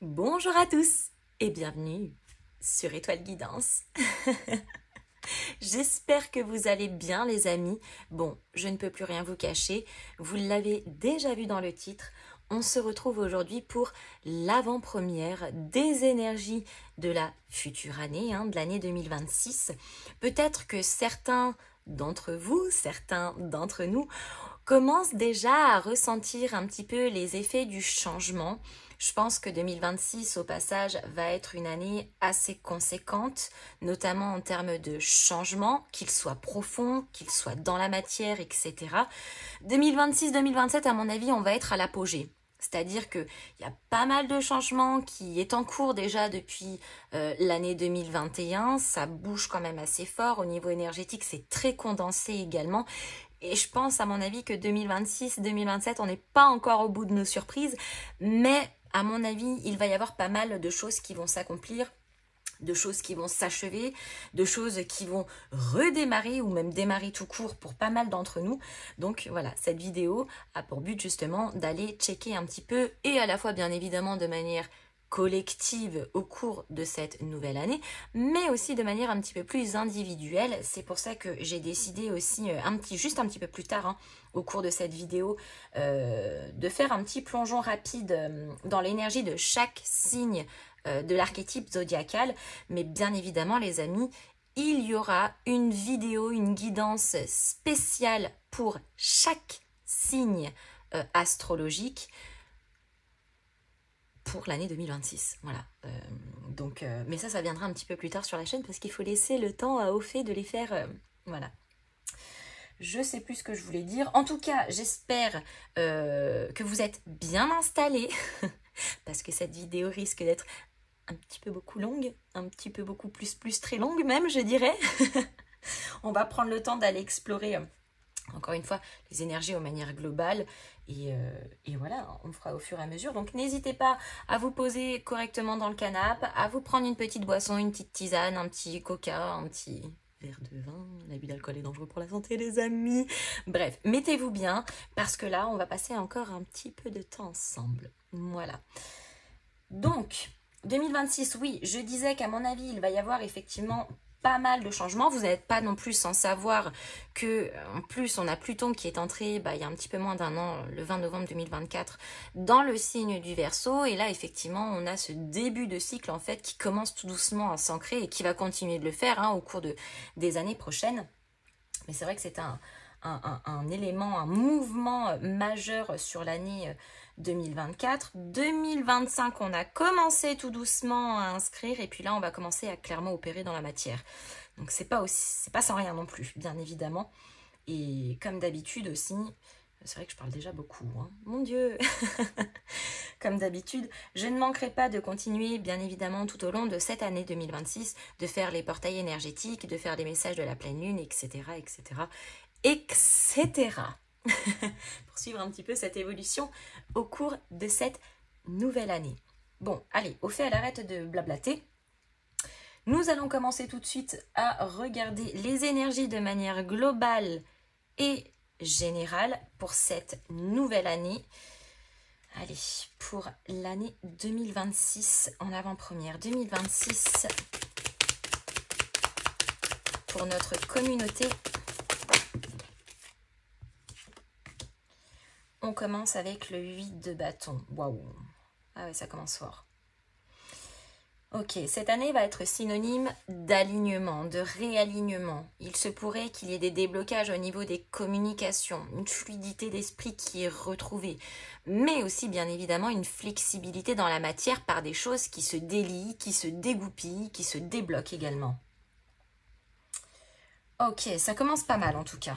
Bonjour à tous et bienvenue sur Étoile Guidance. J'espère que vous allez bien les amis. Bon, je ne peux plus rien vous cacher, vous l'avez déjà vu dans le titre. On se retrouve aujourd'hui pour l'avant-première des énergies de la future année, de l'année 2026. Peut-être que certains d'entre vous, certains d'entre nous, commencent déjà à ressentir un petit peu les effets du changement. Je pense que 2026, au passage, va être une année assez conséquente, notamment en termes de changement, qu'il soit profond, qu'il soit dans la matière, etc. 2026-2027, à mon avis, on va être à l'apogée. C'est-à-dire qu'il y a pas mal de changements qui est en cours déjà depuis l'année 2021. Ça bouge quand même assez fort. Au niveau énergétique, c'est très condensé également. Et je pense, à mon avis, que 2026-2027, on n'est pas encore au bout de nos surprises. Mais, à mon avis, il va y avoir pas mal de choses qui vont s'accomplir, de choses qui vont s'achever, de choses qui vont redémarrer ou même démarrer tout court pour pas mal d'entre nous. Donc voilà, cette vidéo a pour but justement d'aller checker un petit peu et à la fois bien évidemment de manière collective au cours de cette nouvelle année, mais aussi de manière un petit peu plus individuelle. C'est pour ça que j'ai décidé aussi juste un petit peu plus tard au cours de cette vidéo de faire un petit plongeon rapide dans l'énergie de chaque signe de l'archétype zodiacal. Mais bien évidemment les amis, il y aura une vidéo, une guidance spéciale pour chaque signe astrologique pour l'année 2026. Voilà. Mais ça viendra un petit peu plus tard sur la chaîne parce qu'il faut laisser le temps au fait de les faire. Voilà. Je sais plus ce que je voulais dire. En tout cas, j'espère que vous êtes bien installés parce que cette vidéo risque d'être un petit peu beaucoup longue, un petit peu beaucoup plus très longue même, je dirais. On va prendre le temps d'aller explorer encore une fois, les énergies de manière globale et voilà, on fera au fur et à mesure. Donc n'hésitez pas à vous poser correctement dans le canapé, à vous prendre une petite boisson, une petite tisane, un petit coca, un petit verre de vin. L'abus d'alcool est dangereux pour la santé les amis. Bref, mettez-vous bien parce que là, on va passer encore un petit peu de temps ensemble. Voilà. Donc, 2026, oui, je disais qu'à mon avis, il va y avoir effectivement pas mal de changements. Vous n'êtes pas non plus sans savoir que, en plus, on a Pluton qui est entré il y a un petit peu moins d'un an, le 20 novembre 2024, dans le signe du Verseau. Et là, effectivement, on a ce début de cycle, en fait, qui commence tout doucement à s'ancrer et qui va continuer de le faire au cours des années prochaines. Mais c'est vrai que c'est un élément, un mouvement majeur sur l'année 2024. 2025, on a commencé tout doucement à inscrire et puis là, on va commencer à clairement opérer dans la matière. Donc, c'est pas sans rien non plus, bien évidemment. Et comme d'habitude aussi, c'est vrai que je parle déjà beaucoup, mon Dieu. Comme d'habitude, je ne manquerai pas de continuer, bien évidemment, tout au long de cette année 2026, de faire les portails énergétiques, de faire les messages de la pleine lune, etc., etc., etc. Pour suivre un petit peu cette évolution au cours de cette nouvelle année. Bon, allez, au fait, elle arrête de blablater. Nous allons commencer tout de suite à regarder les énergies de manière globale et générale pour cette nouvelle année. Allez, pour l'année 2026, en avant-première 2026, pour notre communauté, on commence avec le 8 de bâton. Waouh! Ah ouais, ça commence fort. Ok, cette année va être synonyme d'alignement, de réalignement. Il se pourrait qu'il y ait des déblocages au niveau des communications, une fluidité d'esprit qui est retrouvée, mais aussi bien évidemment une flexibilité dans la matière par des choses qui se délient, qui se dégoupillent, qui se débloquent également. Ok, ça commence pas mal en tout cas.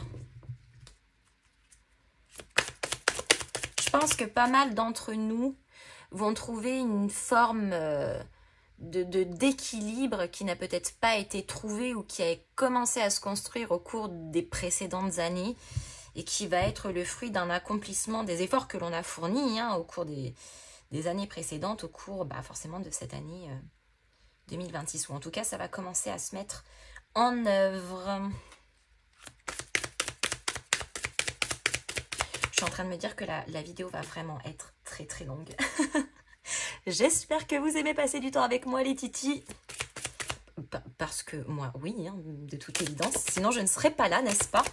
Je pense que pas mal d'entre nous vont trouver une forme d'équilibre qui n'a peut-être pas été trouvé ou qui a commencé à se construire au cours des précédentes années et qui va être le fruit d'un accomplissement des efforts que l'on a fournis au cours des années précédentes, au cours forcément de cette année 2026, ou en tout cas ça va commencer à se mettre en œuvre. Je suis en train de me dire que la vidéo va vraiment être très très longue. J'espère que vous aimez passer du temps avec moi les titis. Parce que moi, oui, hein, de toute évidence. Sinon, je ne serais pas là, n'est-ce pas?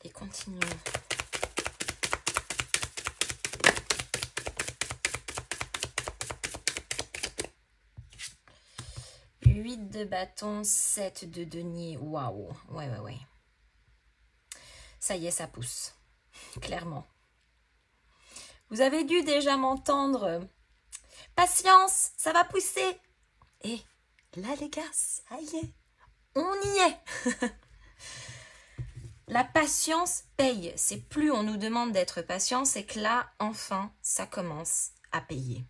Allez, continuons. De bâton, 7 de denier. Waouh, ouais. Ça y est, ça pousse. Clairement. Vous avez dû déjà m'entendre. Patience, ça va pousser. Et là, les gars, ça y est, on y est. La patience paye. C'est plus on nous demande d'être patient, c'est que là, enfin, ça commence à payer.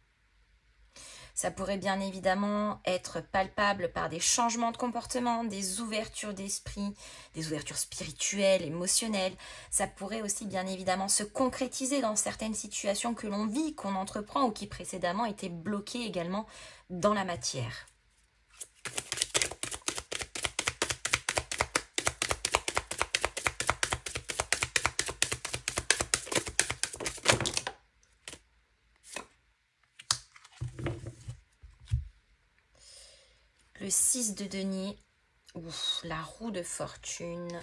Ça pourrait bien évidemment être palpable par des changements de comportement, des ouvertures d'esprit, des ouvertures spirituelles, émotionnelles. Ça pourrait aussi bien évidemment se concrétiser dans certaines situations que l'on vit, qu'on entreprend ou qui précédemment étaient bloquées également dans la matière. Le 6 de denier, ouf, la roue de fortune.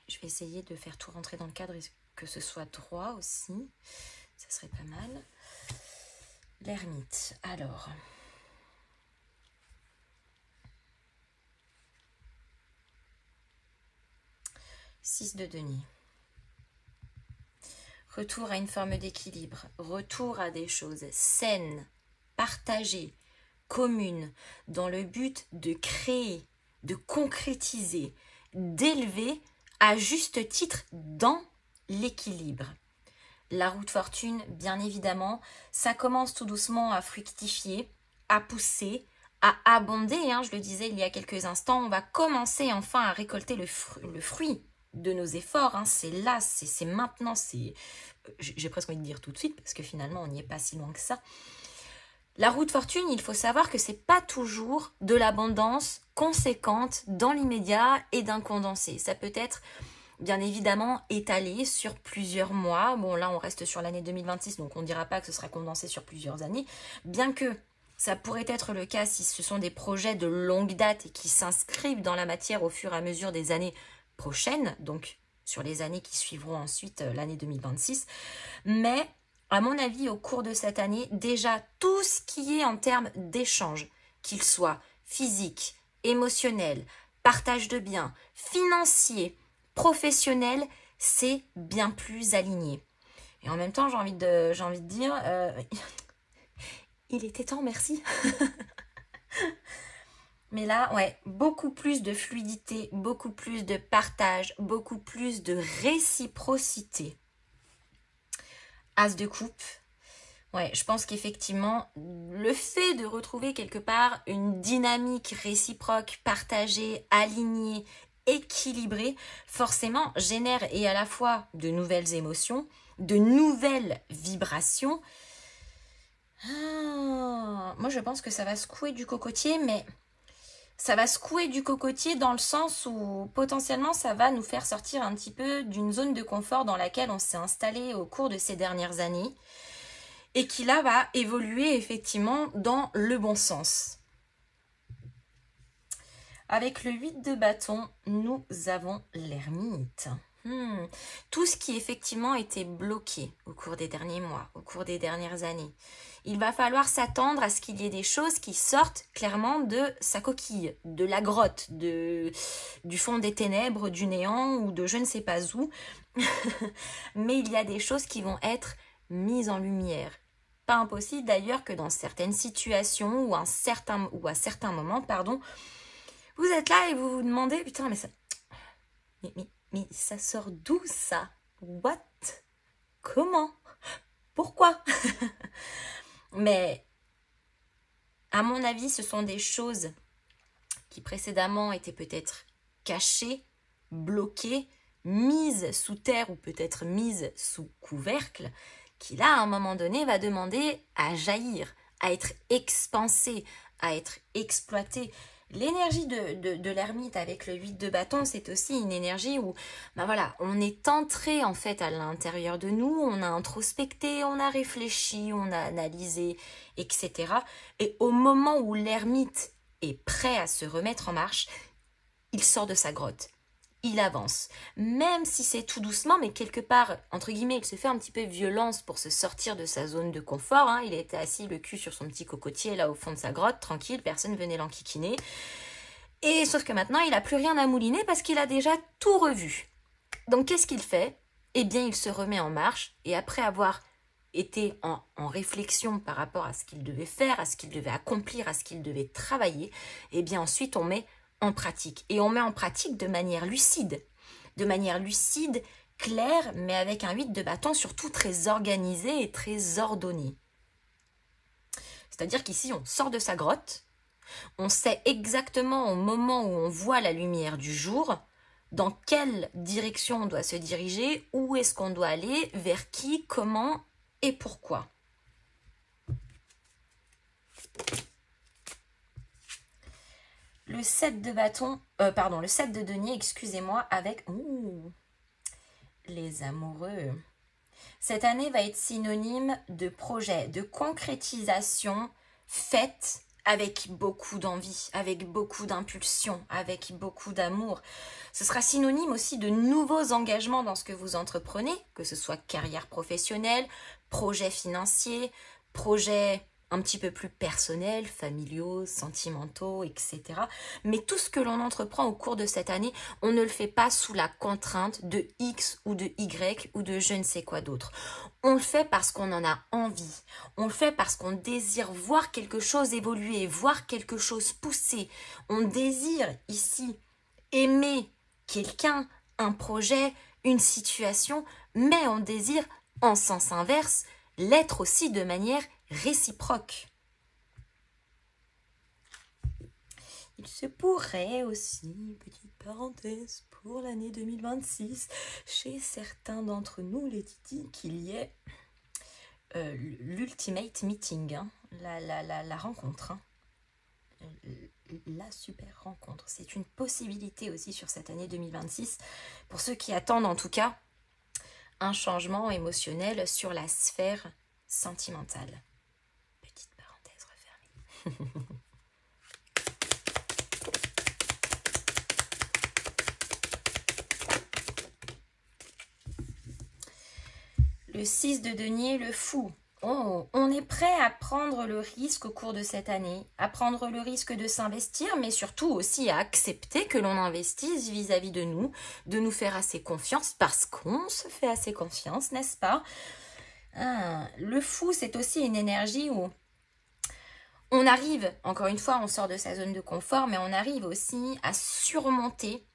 Je vais essayer de faire tout rentrer dans le cadre et que ce soit droit aussi. Ça serait pas mal. L'ermite, alors. Six de denier. Retour à une forme d'équilibre, retour à des choses saines, partagées, communes, dans le but de créer, de concrétiser, d'élever à juste titre dans l'équilibre. La roue de fortune, bien évidemment, ça commence tout doucement à fructifier, à pousser, à abonder. Hein, je le disais il y a quelques instants, on va commencer enfin à récolter le fruit de nos efforts, hein, c'est là, c'est maintenant, j'ai presque envie de dire tout de suite, parce que finalement, on n'y est pas si loin que ça. La roue de fortune, il faut savoir que c'est pas toujours de l'abondance conséquente dans l'immédiat et d'un condensé. Ça peut être, bien évidemment, étalé sur plusieurs mois. Bon, là, on reste sur l'année 2026, donc on ne dira pas que ce sera condensé sur plusieurs années, bien que ça pourrait être le cas si ce sont des projets de longue date et qui s'inscrivent dans la matière au fur et à mesure des années prochaines, donc sur les années qui suivront ensuite l'année 2026. Mais, à mon avis, au cours de cette année, déjà tout ce qui est en termes d'échange, qu'il soit physique, émotionnel, partage de biens, financier, professionnel, c'est bien plus aligné. Et en même temps, j'ai envie de dire, il était temps, merci. Mais là, ouais, beaucoup plus de fluidité, beaucoup plus de partage, beaucoup plus de réciprocité. As de coupe. Ouais, je pense qu'effectivement, le fait de retrouver quelque part une dynamique réciproque, partagée, alignée, équilibrée, forcément génère et à la fois de nouvelles émotions, de nouvelles vibrations. Moi, je pense que ça va secouer du cocotier, mais ça va secouer du cocotier dans le sens où potentiellement ça va nous faire sortir un petit peu d'une zone de confort dans laquelle on s'est installé au cours de ces dernières années et qui là va évoluer effectivement dans le bon sens. Avec le 8 de bâton, nous avons l'ermite. Tout ce qui effectivement était bloqué au cours des derniers mois, au cours des dernières années. Il va falloir s'attendre à ce qu'il y ait des choses qui sortent clairement de sa coquille, de la grotte, du fond des ténèbres, du néant ou de je ne sais pas où. Mais il y a des choses qui vont être mises en lumière. Pas impossible d'ailleurs que dans certaines situations ou à certains moments, vous êtes là et vous vous demandez, putain, mais ça... Mais ça sort d'où ça? What? Comment? Pourquoi? Mais à mon avis, ce sont des choses qui précédemment étaient peut-être cachées, bloquées, mises sous terre ou peut-être mises sous couvercle, qui là, à un moment donné, va demander à jaillir, à être expansé, à être exploité. L'énergie de l'ermite avec le 8 de bâton, c'est aussi une énergie où, ben voilà, on est entré en fait à l'intérieur de nous, on a introspecté, on a réfléchi, on a analysé, etc. Et au moment où l'ermite est prêt à se remettre en marche, il sort de sa grotte. Il avance, même si c'est tout doucement, mais quelque part, entre guillemets, il se fait un petit peu violence pour se sortir de sa zone de confort, hein. Il était assis le cul sur son petit cocotier, là au fond de sa grotte, tranquille, personne venait l'enquiquiner. Et sauf que maintenant, il n'a plus rien à mouliner parce qu'il a déjà tout revu. Donc qu'est-ce qu'il fait? Eh bien, il se remet en marche, et après avoir été en réflexion par rapport à ce qu'il devait faire, à ce qu'il devait accomplir, à ce qu'il devait travailler, eh bien ensuite on met en pratique. Et on met en pratique de manière lucide, claire, mais avec un 8 de bâton surtout très organisé et très ordonné. C'est-à-dire qu'ici, on sort de sa grotte, on sait exactement au moment où on voit la lumière du jour, dans quelle direction on doit se diriger, où est-ce qu'on doit aller, vers qui, comment et pourquoi. Le 7 de bâton, le 7 de denier, excusez-moi, avec les amoureux. Cette année va être synonyme de projet, de concrétisation faite avec beaucoup d'envie, avec beaucoup d'impulsion, avec beaucoup d'amour. Ce sera synonyme aussi de nouveaux engagements dans ce que vous entreprenez, que ce soit carrière professionnelle, projet financier, projet un petit peu plus personnels, familiaux, sentimentaux, etc. Mais tout ce que l'on entreprend au cours de cette année, on ne le fait pas sous la contrainte de X ou de Y ou de je ne sais quoi d'autre. On le fait parce qu'on en a envie. On le fait parce qu'on désire voir quelque chose évoluer, voir quelque chose pousser. On désire ici aimer quelqu'un, un projet, une situation, mais on désire, en sens inverse, l'être aussi de manière réciproque. Il se pourrait aussi, petite parenthèse, pour l'année 2026, chez certains d'entre nous, les titis, qu'il y ait l'ultimate meeting, hein, la rencontre, hein, la super rencontre. C'est une possibilité aussi sur cette année 2026, pour ceux qui attendent en tout cas un changement émotionnel sur la sphère sentimentale. Petite parenthèse refermée. Le 6 de denier, le fou. Oh, on est prêt à prendre le risque au cours de cette année, à prendre le risque de s'investir, mais surtout aussi à accepter que l'on investisse vis-à-vis de nous faire assez confiance, parce qu'on se fait assez confiance, n'est-ce pas? Le fou, c'est aussi une énergie où on arrive, encore une fois, on sort de sa zone de confort, mais on arrive aussi à surmonter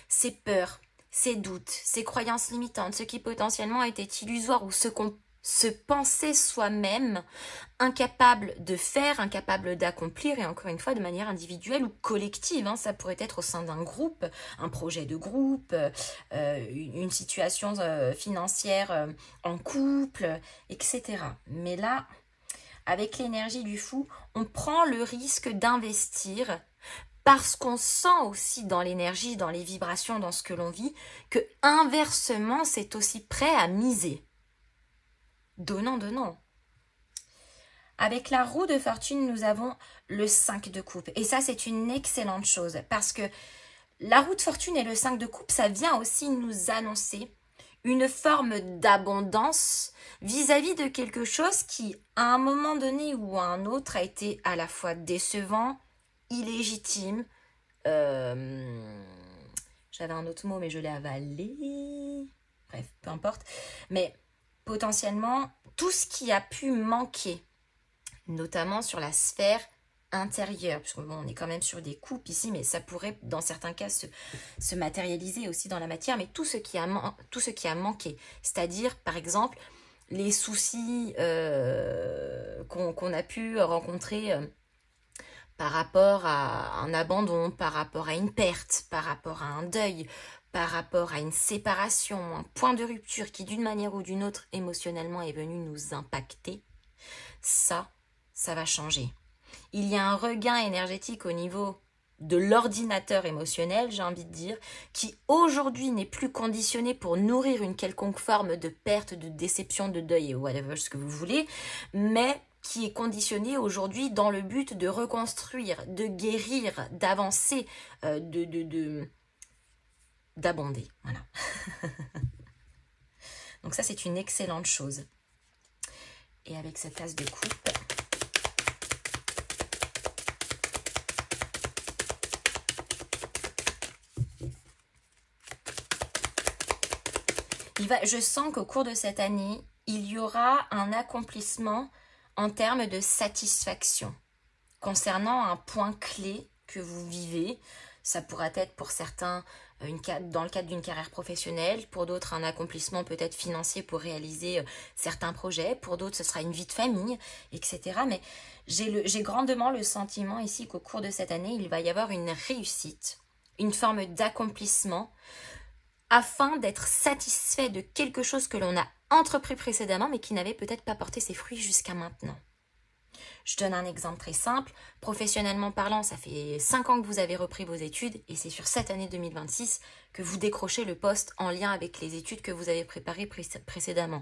ses peurs, ses doutes, ses croyances limitantes, ce qui potentiellement était illusoire ou ce qu'on se pensait soi-même incapable de faire, incapable d'accomplir, et encore une fois de manière individuelle ou collective, hein. Ça pourrait être au sein d'un groupe, un projet de groupe, une situation financière en couple, etc. Mais là, avec l'énergie du fou, on prend le risque d'investir parce qu'on sent aussi dans l'énergie, dans les vibrations, dans ce que l'on vit, que inversement, c'est aussi prêt à miser. Donnant. Avec la roue de fortune, nous avons le 5 de coupe. Et ça, c'est une excellente chose parce que la roue de fortune et le 5 de coupe, ça vient aussi nous annoncer une forme d'abondance vis-à-vis de quelque chose qui, à un moment donné ou à un autre, a été à la fois décevant, illégitime. J'avais un autre mot, mais je l'ai avalé. Bref, peu importe. Mais potentiellement, tout ce qui a pu manquer, notamment sur la sphère intérieure, parce qu'on on est quand même sur des coupes ici, mais ça pourrait dans certains cas se matérialiser aussi dans la matière, mais tout ce qui a manqué, c'est-à-dire par exemple les soucis qu'on a pu rencontrer par rapport à un abandon, par rapport à une perte, par rapport à un deuil, par rapport à une séparation, un point de rupture qui d'une manière ou d'une autre émotionnellement est venu nous impacter, ça va changer. Il y a un regain énergétique au niveau de l'ordinateur émotionnel, j'ai envie de dire, qui aujourd'hui n'est plus conditionné pour nourrir une quelconque forme de perte, de déception, de deuil, whatever ce que vous voulez, mais qui est conditionné aujourd'hui dans le but de reconstruire, de guérir, d'avancer, d'abonder. Voilà. Donc ça, c'est une excellente chose. Et avec cette tasse de coupe, je sens qu'au cours de cette année, il y aura un accomplissement en termes de satisfaction concernant un point clé que vous vivez. Ça pourra être pour certains dans le cadre d'une carrière professionnelle, pour d'autres un accomplissement peut-être financier pour réaliser certains projets, pour d'autres ce sera une vie de famille, etc. Mais j'ai grandement le sentiment ici qu'au cours de cette année, il va y avoir une réussite, une forme d'accomplissement, afin d'être satisfait de quelque chose que l'on a entrepris précédemment, mais qui n'avait peut-être pas porté ses fruits jusqu'à maintenant. Je donne un exemple très simple. Professionnellement parlant, ça fait 5 ans que vous avez repris vos études et c'est sur cette année 2026 que vous décrochez le poste en lien avec les études que vous avez préparées précédemment.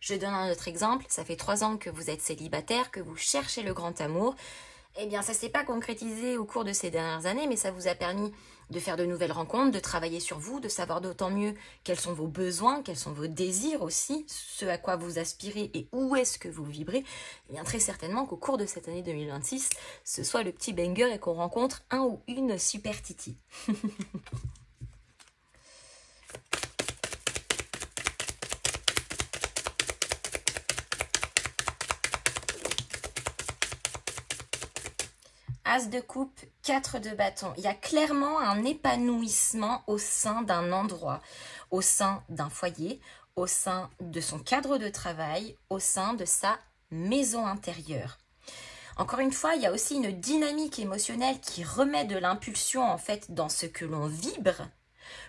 Je donne un autre exemple. Ça fait 3 ans que vous êtes célibataire, que vous cherchez le grand amour. Eh bien, ça ne s'est pas concrétisé au cours de ces dernières années, mais ça vous a permis de faire de nouvelles rencontres, de travailler sur vous, de savoir d'autant mieux quels sont vos besoins, quels sont vos désirs aussi, ce à quoi vous aspirez et où est-ce que vous vibrez. Eh bien, très certainement qu'au cours de cette année 2026, ce soit le petit banger et qu'on rencontre un ou une super titi. As de coupe, 4 de bâton. Il y a clairement un épanouissement au sein d'un endroit, au sein d'un foyer, au sein de son cadre de travail, au sein de sa maison intérieure. Encore une fois, il y a aussi une dynamique émotionnelle qui remet de l'impulsion en fait dans ce que l'on vibre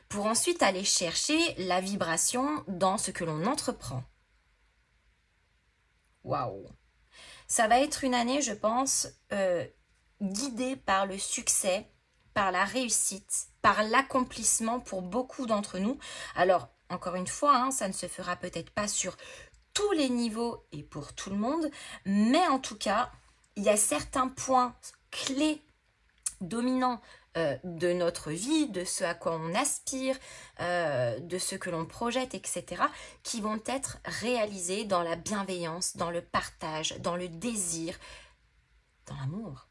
pour ensuite aller chercher la vibration dans ce que l'on entreprend. Waouh! Ça va être une année, je pense, guidée par le succès, par la réussite, par l'accomplissement pour beaucoup d'entre nous. Alors, encore une fois, ça ne se fera peut-être pas sur tous les niveaux et pour tout le monde, mais en tout cas, il y a certains points clés dominants de notre vie, de ce à quoi on aspire, de ce que l'on projette, etc., qui vont être réalisés dans la bienveillance, dans le partage, dans le désir, dans l'amour.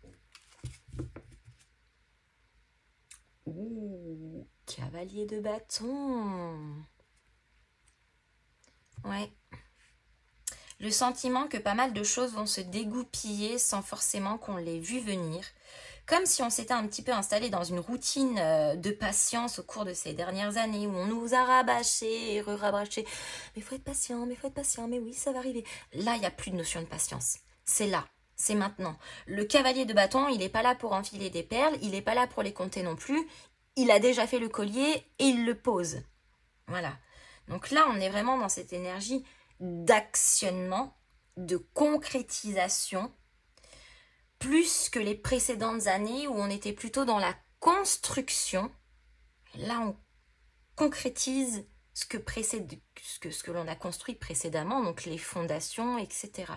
Ouh, cavalier de bâton. Ouais. Le sentiment que pas mal de choses vont se dégoupiller sans forcément qu'on l'ait vu venir. Comme si on s'était un petit peu installé dans une routine de patience au cours de ces dernières années où on nous a rabâché et re-rabâché. Mais faut être patient, mais oui, ça va arriver. Là, il n'y a plus de notion de patience. C'est là. C'est maintenant. Le cavalier de bâton, il n'est pas là pour enfiler des perles, il n'est pas là pour les compter non plus. Il a déjà fait le collier et il le pose. Voilà. Donc là, on est vraiment dans cette énergie d'actionnement, de concrétisation, plus que les précédentes années où on était plutôt dans la construction. Là, on concrétise ce que l'on a construit précédemment, donc les fondations, etc.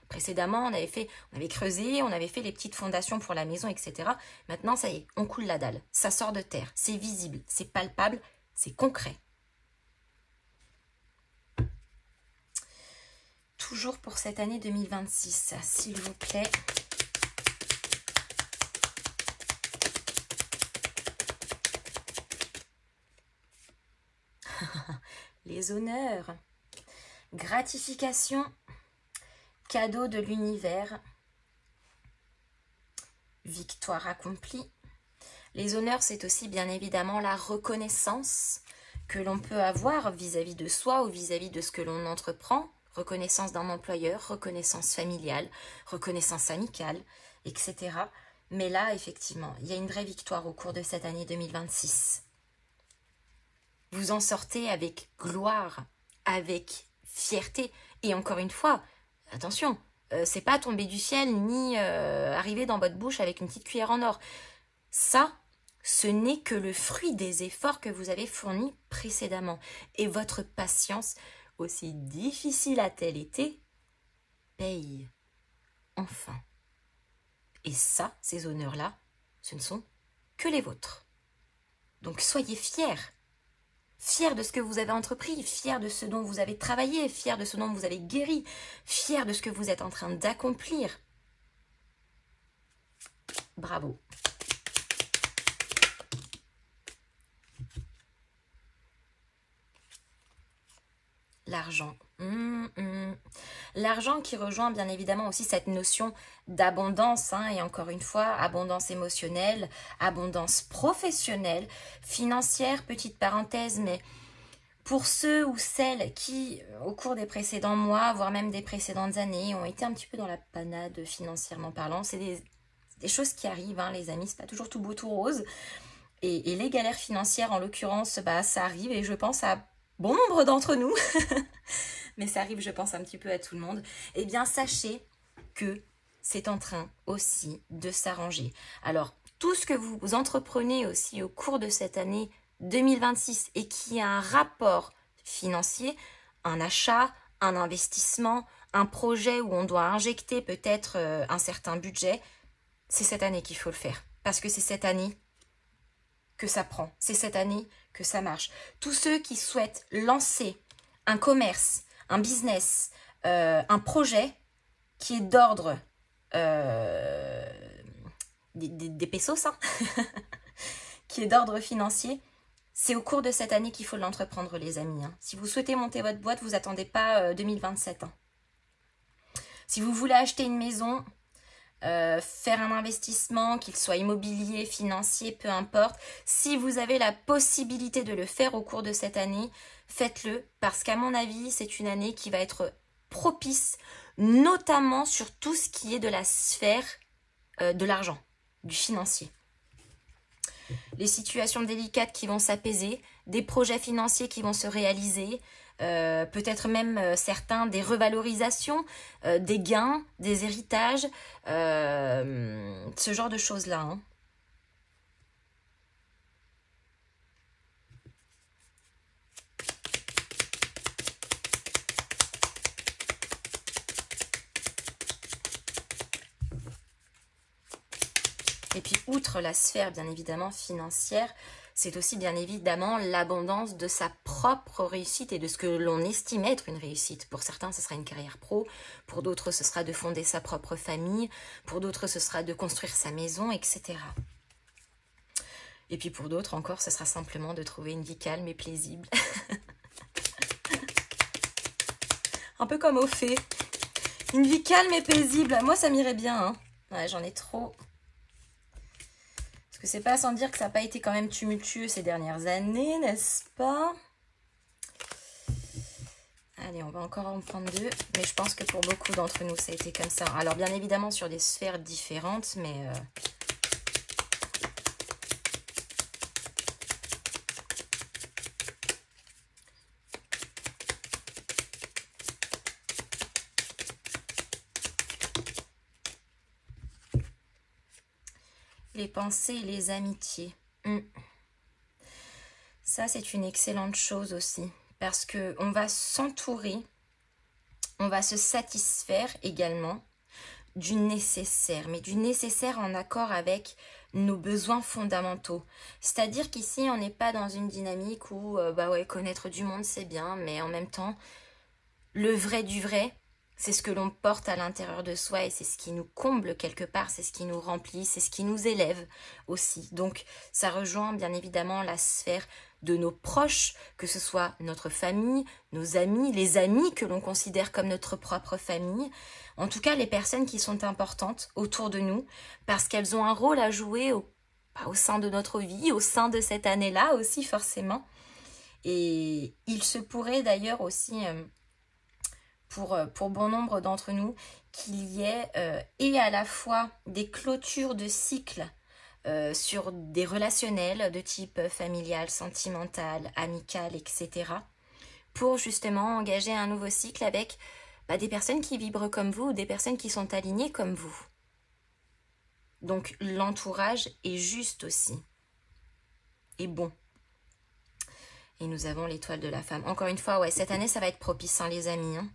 Précédemment, on avait creusé, on avait fait les petites fondations pour la maison, etc. Maintenant, ça y est, on coule la dalle. Ça sort de terre, c'est visible, c'est palpable, c'est concret. Toujours pour cette année 2026, s'il vous plaît. Les honneurs, gratification, cadeau de l'univers, victoire accomplie. Les honneurs, c'est aussi bien évidemment la reconnaissance que l'on peut avoir vis-à-vis de soi ou vis-à-vis de ce que l'on entreprend. Reconnaissance d'un employeur, reconnaissance familiale, reconnaissance amicale, etc. Mais là, effectivement, il y a une vraie victoire au cours de cette année 2026. Vous en sortez avec gloire, avec fierté. Et encore une fois, attention, c'est pas tomber du ciel ni arriver dans votre bouche avec une petite cuillère en or. Ça, ce n'est que le fruit des efforts que vous avez fournis précédemment. Et votre patience, aussi difficile a-t-elle été, paye. Enfin. Et ça, ces honneurs-là, ce ne sont que les vôtres. Donc soyez fiers. Fiers de ce que vous avez entrepris, fiers de ce dont vous avez travaillé, fiers de ce dont vous avez guéri, fiers de ce que vous êtes en train d'accomplir. Bravo. L'argent. L'argent qui rejoint bien évidemment aussi cette notion d'abondance, hein, et encore une fois, abondance émotionnelle, abondance professionnelle, financière, petite parenthèse, mais pour ceux ou celles qui, au cours des précédents mois, voire même des précédentes années, ont été un petit peu dans la panade financièrement parlant, c'est des choses qui arrivent, hein, les amis, c'est pas toujours tout beau, tout rose. Et les galères financières, en l'occurrence, bah, ça arrive, et je pense à bon nombre d'entre nous, mais ça arrive, je pense, un petit peu à tout le monde. Eh bien, sachez que c'est en train aussi de s'arranger. Alors, tout ce que vous entreprenez aussi au cours de cette année 2026 et qui a un rapport financier, un achat, un investissement, un projet où on doit injecter peut-être un certain budget, c'est cette année qu'il faut le faire. Parce que c'est cette année que ça prend. C'est cette année que ça marche. Tous ceux qui souhaitent lancer un commerce, un business, un projet qui est d'ordre des pesos, hein, qui est d'ordre financier, c'est au cours de cette année qu'il faut l'entreprendre, les amis. Hein. Si vous souhaitez monter votre boîte, vous attendez pas 2027. Hein. Si vous voulez acheter une maison, faire un investissement, qu'il soit immobilier, financier, peu importe. Si vous avez la possibilité de le faire au cours de cette année, faites-le parce qu'à mon avis, c'est une année qui va être propice, notamment sur tout ce qui est de la sphère de l'argent, du financier. Les situations délicates qui vont s'apaiser, des projets financiers qui vont se réaliser, peut-être même certains des revalorisations, des gains, des héritages, ce genre de choses-là. Hein. Et puis, outre la sphère, bien évidemment, financière, c'est aussi bien évidemment l'abondance de sa propre réussite et de ce que l'on estime être une réussite. Pour certains, ce sera une carrière pro. Pour d'autres, ce sera de fonder sa propre famille. Pour d'autres, ce sera de construire sa maison, etc. Et puis pour d'autres encore, ce sera simplement de trouver une vie calme et paisible. Un peu comme au fait. Une vie calme et paisible. Moi, ça m'irait bien. Hein. Ouais, j'en ai trop. Que c'est pas sans dire que ça n'a pas été quand même tumultueux ces dernières années, n'est-ce pas? Allez, on va encore en prendre deux. Mais je pense que pour beaucoup d'entre nous, ça a été comme ça. Alors, bien évidemment, sur des sphères différentes, mais... les pensées et les amitiés. Ça, c'est une excellente chose aussi. Parce qu'on va s'entourer, on va se satisfaire également du nécessaire. Mais du nécessaire en accord avec nos besoins fondamentaux. C'est-à-dire qu'ici, on n'est pas dans une dynamique où, bah ouais, connaître du monde, c'est bien. Mais en même temps, le vrai du vrai, c'est ce que l'on porte à l'intérieur de soi et c'est ce qui nous comble quelque part, c'est ce qui nous remplit, c'est ce qui nous élève aussi. Donc ça rejoint bien évidemment la sphère de nos proches, que ce soit notre famille, nos amis, les amis que l'on considère comme notre propre famille, en tout cas les personnes qui sont importantes autour de nous, parce qu'elles ont un rôle à jouer au sein de notre vie, au sein de cette année-là aussi forcément. Et il se pourrait d'ailleurs aussi... pour bon nombre d'entre nous, qu'il y ait et à la fois des clôtures de cycles sur des relationnels de type familial, sentimental, amical, etc. pour justement engager un nouveau cycle avec des personnes qui vibrent comme vous ou des personnes qui sont alignées comme vous. Donc l'entourage est juste aussi. Et bon. Et nous avons l'étoile de la femme. Encore une fois, ouais, cette année, ça va être propice, hein, les amis. Hein.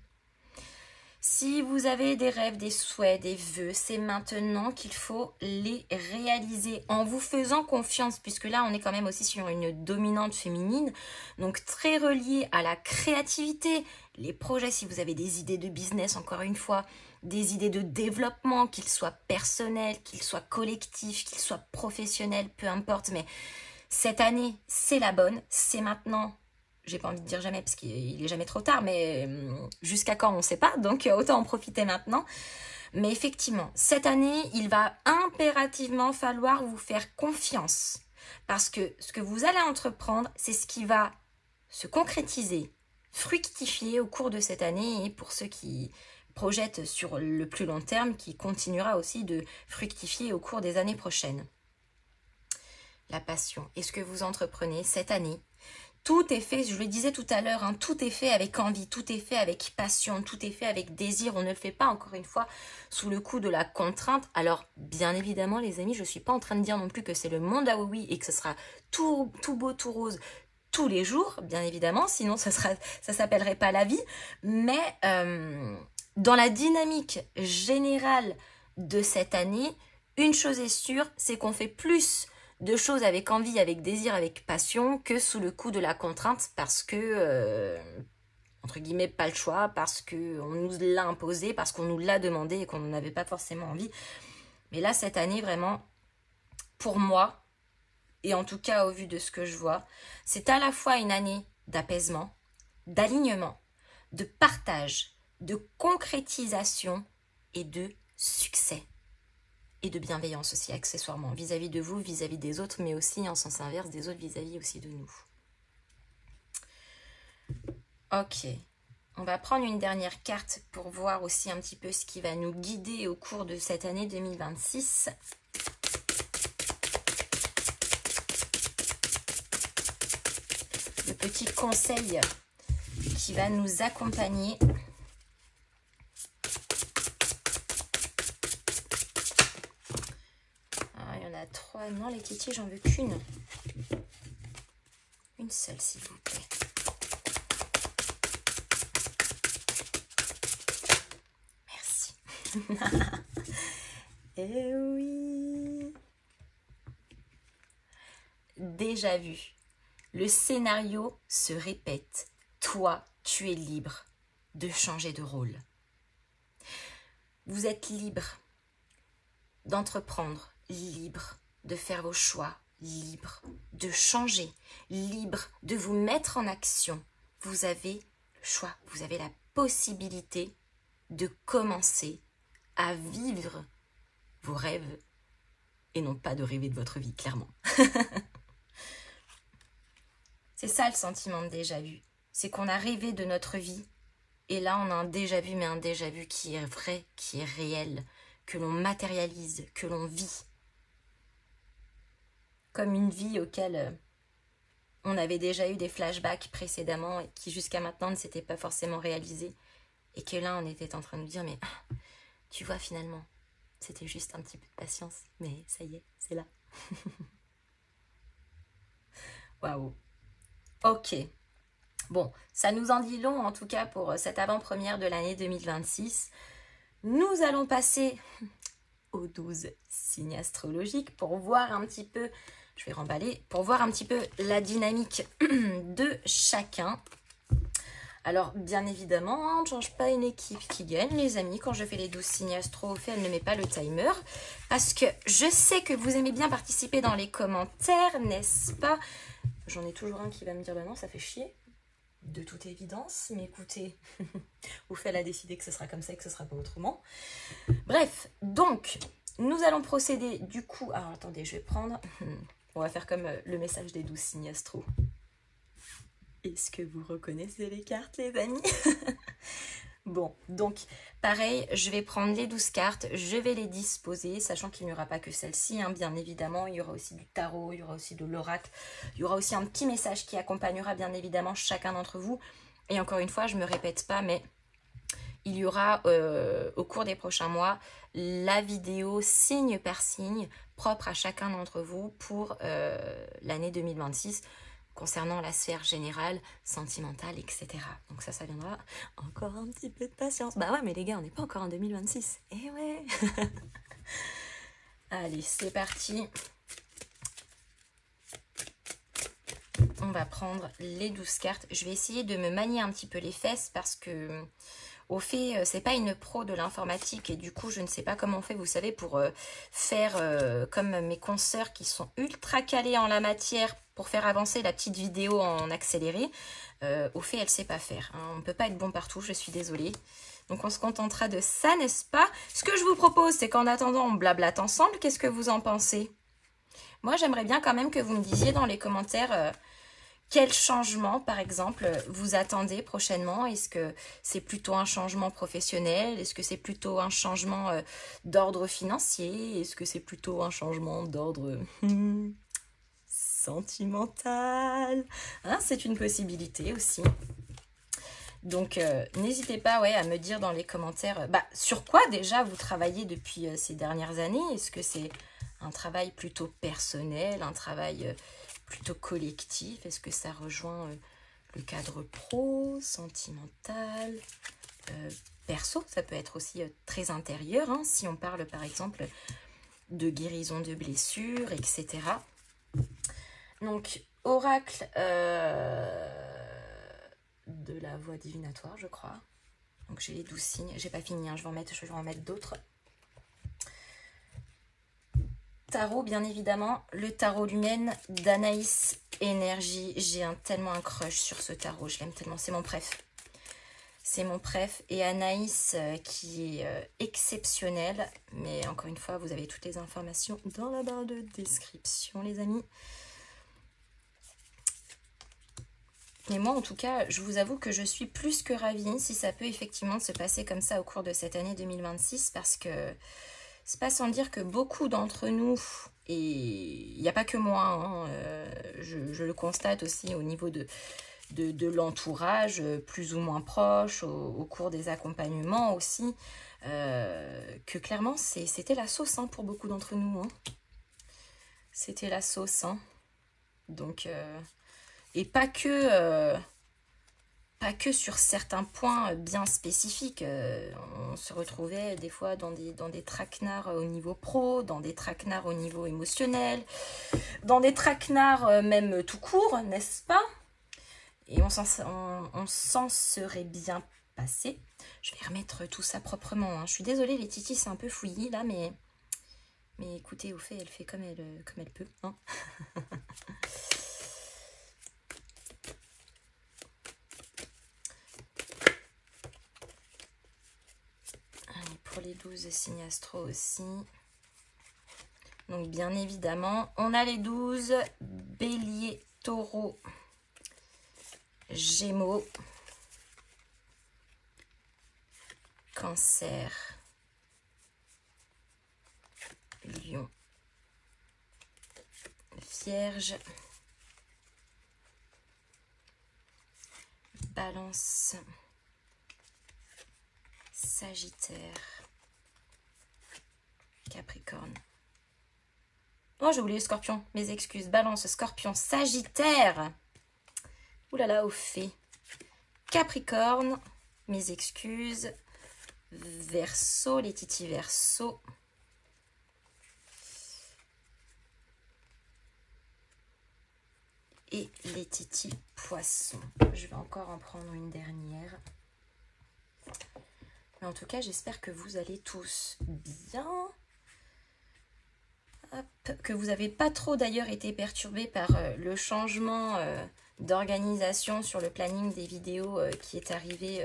Si vous avez des rêves, des souhaits, des vœux, c'est maintenant qu'il faut les réaliser en vous faisant confiance, puisque là, on est quand même aussi sur une dominante féminine, donc très reliée à la créativité, les projets, si vous avez des idées de business, encore une fois, des idées de développement, qu'ils soient personnels, qu'ils soient collectifs, qu'ils soient professionnels, peu importe, mais cette année, c'est la bonne, c'est maintenant. J'ai pas envie de dire jamais parce qu'il est jamais trop tard, mais jusqu'à quand on ne sait pas, donc autant en profiter maintenant. Mais effectivement, cette année, il va impérativement falloir vous faire confiance parce que ce que vous allez entreprendre, c'est ce qui va se concrétiser, fructifier au cours de cette année et pour ceux qui projettent sur le plus long terme, qui continuera aussi de fructifier au cours des années prochaines. La passion. Et ce que vous entreprenez cette année, tout est fait, je le disais tout à l'heure, hein, tout est fait avec envie, tout est fait avec passion, tout est fait avec désir. On ne le fait pas, encore une fois, sous le coup de la contrainte. Alors, bien évidemment, les amis, je ne suis pas en train de dire non plus que c'est le monde à oui et que ce sera tout beau, tout rose tous les jours, bien évidemment. Sinon, ça s'appellerait pas la vie. Mais dans la dynamique générale de cette année, une chose est sûre, c'est qu'on fait plus de choses avec envie, avec désir, avec passion, que sous le coup de la contrainte parce que, entre guillemets, pas le choix, parce qu'on nous l'a imposé, parce qu'on nous l'a demandé et qu'on n'en avait pas forcément envie. Mais là, cette année, vraiment, pour moi, et en tout cas au vu de ce que je vois, c'est à la fois une année d'apaisement, d'alignement, de partage, de concrétisation et de succès. Et de bienveillance aussi accessoirement vis-à-vis de vous, vis-à-vis des autres, mais aussi en sens inverse des autres vis-à-vis aussi de nous. Ok, on va prendre une dernière carte pour voir aussi un petit peu ce qui va nous guider au cours de cette année 2026. Le petit conseil qui va nous accompagner. Trois. Non, les tétis, j'en veux qu'une. Une seule, s'il vous plaît. Merci. Eh oui. Déjà vu. Le scénario se répète. Toi, tu es libre de changer de rôle. Vous êtes libre d'entreprendre, libre de faire vos choix, libre de changer, libre de vous mettre en action. Vous avez le choix, vous avez la possibilité de commencer à vivre vos rêves et non pas de rêver de votre vie, clairement. C'est ça le sentiment de déjà vu. C'est qu'on a rêvé de notre vie et là on a un déjà vu, mais un déjà vu qui est vrai, qui est réel, que l'on matérialise, que l'on vit. Comme une vie auquel on avait déjà eu des flashbacks précédemment et qui jusqu'à maintenant ne s'étaient pas forcément réalisés. Et que là, on était en train de nous dire, mais tu vois finalement, c'était juste un petit peu de patience, mais ça y est, c'est là. Waouh. Ok. Bon, ça nous en dit long en tout cas pour cette avant-première de l'année 2026. Nous allons passer aux 12 signes astrologiques pour voir un petit peu, je vais remballer, pour voir un petit peu la dynamique de chacun. Alors, bien évidemment, on ne change pas une équipe qui gagne, les amis. Quand je fais les 12 signes astro, au fait, elle ne met pas le timer. Parce que je sais que vous aimez bien participer dans les commentaires, n'est-ce pas? J'en ai toujours un qui va me dire, bah non, ça fait chier. De toute évidence, mais écoutez, Oufel a décidé que ce sera comme ça et que ce sera pas autrement. Bref, donc, nous allons procéder du coup... Alors, attendez, je vais prendre... On va faire comme le message des 12 signes astro. Est-ce que vous reconnaissez les cartes, les amis? Bon, donc, pareil, je vais prendre les 12 cartes, je vais les disposer, sachant qu'il n'y aura pas que celle-ci, hein, bien évidemment, il y aura aussi du tarot, il y aura aussi de l'oracle, il y aura aussi un petit message qui accompagnera bien évidemment chacun d'entre vous. Et encore une fois, je ne me répète pas, mais il y aura au cours des prochains mois la vidéo signe par signe propre à chacun d'entre vous pour l'année 2026 concernant la sphère générale, sentimentale, etc. Donc ça viendra. Encore un petit peu de patience. Bah ouais, mais les gars, on n'est pas encore en 2026. Eh ouais. Allez, c'est parti. On va prendre les 12 cartes. Je vais essayer de me manier un petit peu les fesses parce que, au fait, c'est pas une pro de l'informatique et du coup, je ne sais pas comment on fait, vous savez, pour faire comme mes consoeurs qui sont ultra calées en la matière pour faire avancer la petite vidéo en accéléré. Au fait, elle ne sait pas faire. Hein. On ne peut pas être bon partout, je suis désolée. Donc, on se contentera de ça, n'est-ce pas? Ce que je vous propose, c'est qu'en attendant, on blablate ensemble. Qu'est-ce que vous en pensez? Moi, j'aimerais bien quand même que vous me disiez dans les commentaires quel changement, par exemple, vous attendez prochainement. Est-ce que c'est plutôt un changement professionnel? Est-ce que c'est plutôt un changement d'ordre financier? Est-ce que c'est plutôt un changement d'ordre sentimental? Hein, c'est une possibilité aussi. Donc, n'hésitez pas à me dire dans les commentaires sur quoi déjà vous travaillez depuis ces dernières années. Est-ce que c'est un travail plutôt personnel, un travail plutôt collectif? Est-ce que ça rejoint le cadre pro, sentimental, perso? Ça peut être aussi très intérieur, hein, si on parle par exemple de guérison de blessures, etc. Donc, oracle de la voie divinatoire, je crois. Donc, j'ai les 12 signes. J'ai pas fini, hein, je vais en mettre d'autres. Tarot, bien évidemment, le tarot lumen d'Anaïs Énergie. J'ai tellement un crush sur ce tarot, je l'aime tellement, c'est mon préf. C'est mon préf. Et Anaïs qui est exceptionnelle. Mais encore une fois, vous avez toutes les informations dans la barre de description, les amis. Et moi, en tout cas, je vous avoue que je suis plus que ravie si ça peut effectivement se passer comme ça au cours de cette année 2026 parce que c'est pas sans dire que beaucoup d'entre nous, et il n'y a pas que moi, hein, je le constate aussi au niveau de l'entourage plus ou moins proche, au cours des accompagnements aussi, que clairement c'était la sauce hein, pour beaucoup d'entre nous. Hein. C'était la sauce. Hein. Donc... et pas que sur certains points bien spécifiques. On se retrouvait des fois dans des traquenards au niveau pro, dans des traquenards au niveau émotionnel, dans des traquenards même tout court, n'est-ce pas? Et on s'en serait bien passé. Je vais remettre tout ça proprement. Hein. Je suis désolée, les titis, c'est un peu fouillis là, mais écoutez, au fait, elle fait comme elle peut. Hein. Pour les 12 signes astro aussi. Donc bien évidemment, on a les 12 bélier, taureau, gémeaux, cancer, lion, vierge, balance, sagittaire, Capricorne. Oh, j'ai oublié le scorpion. Mes excuses. Balance, scorpion, sagittaire. Ouh là là, au fait. Capricorne. Mes excuses. Verseau, les titis verseau. Et les titis poissons. Je vais encore en prendre une dernière. Mais en tout cas, j'espère que vous allez tous bien. Hop, que vous n'avez pas trop d'ailleurs été perturbés par le changement d'organisation sur le planning des vidéos qui est arrivé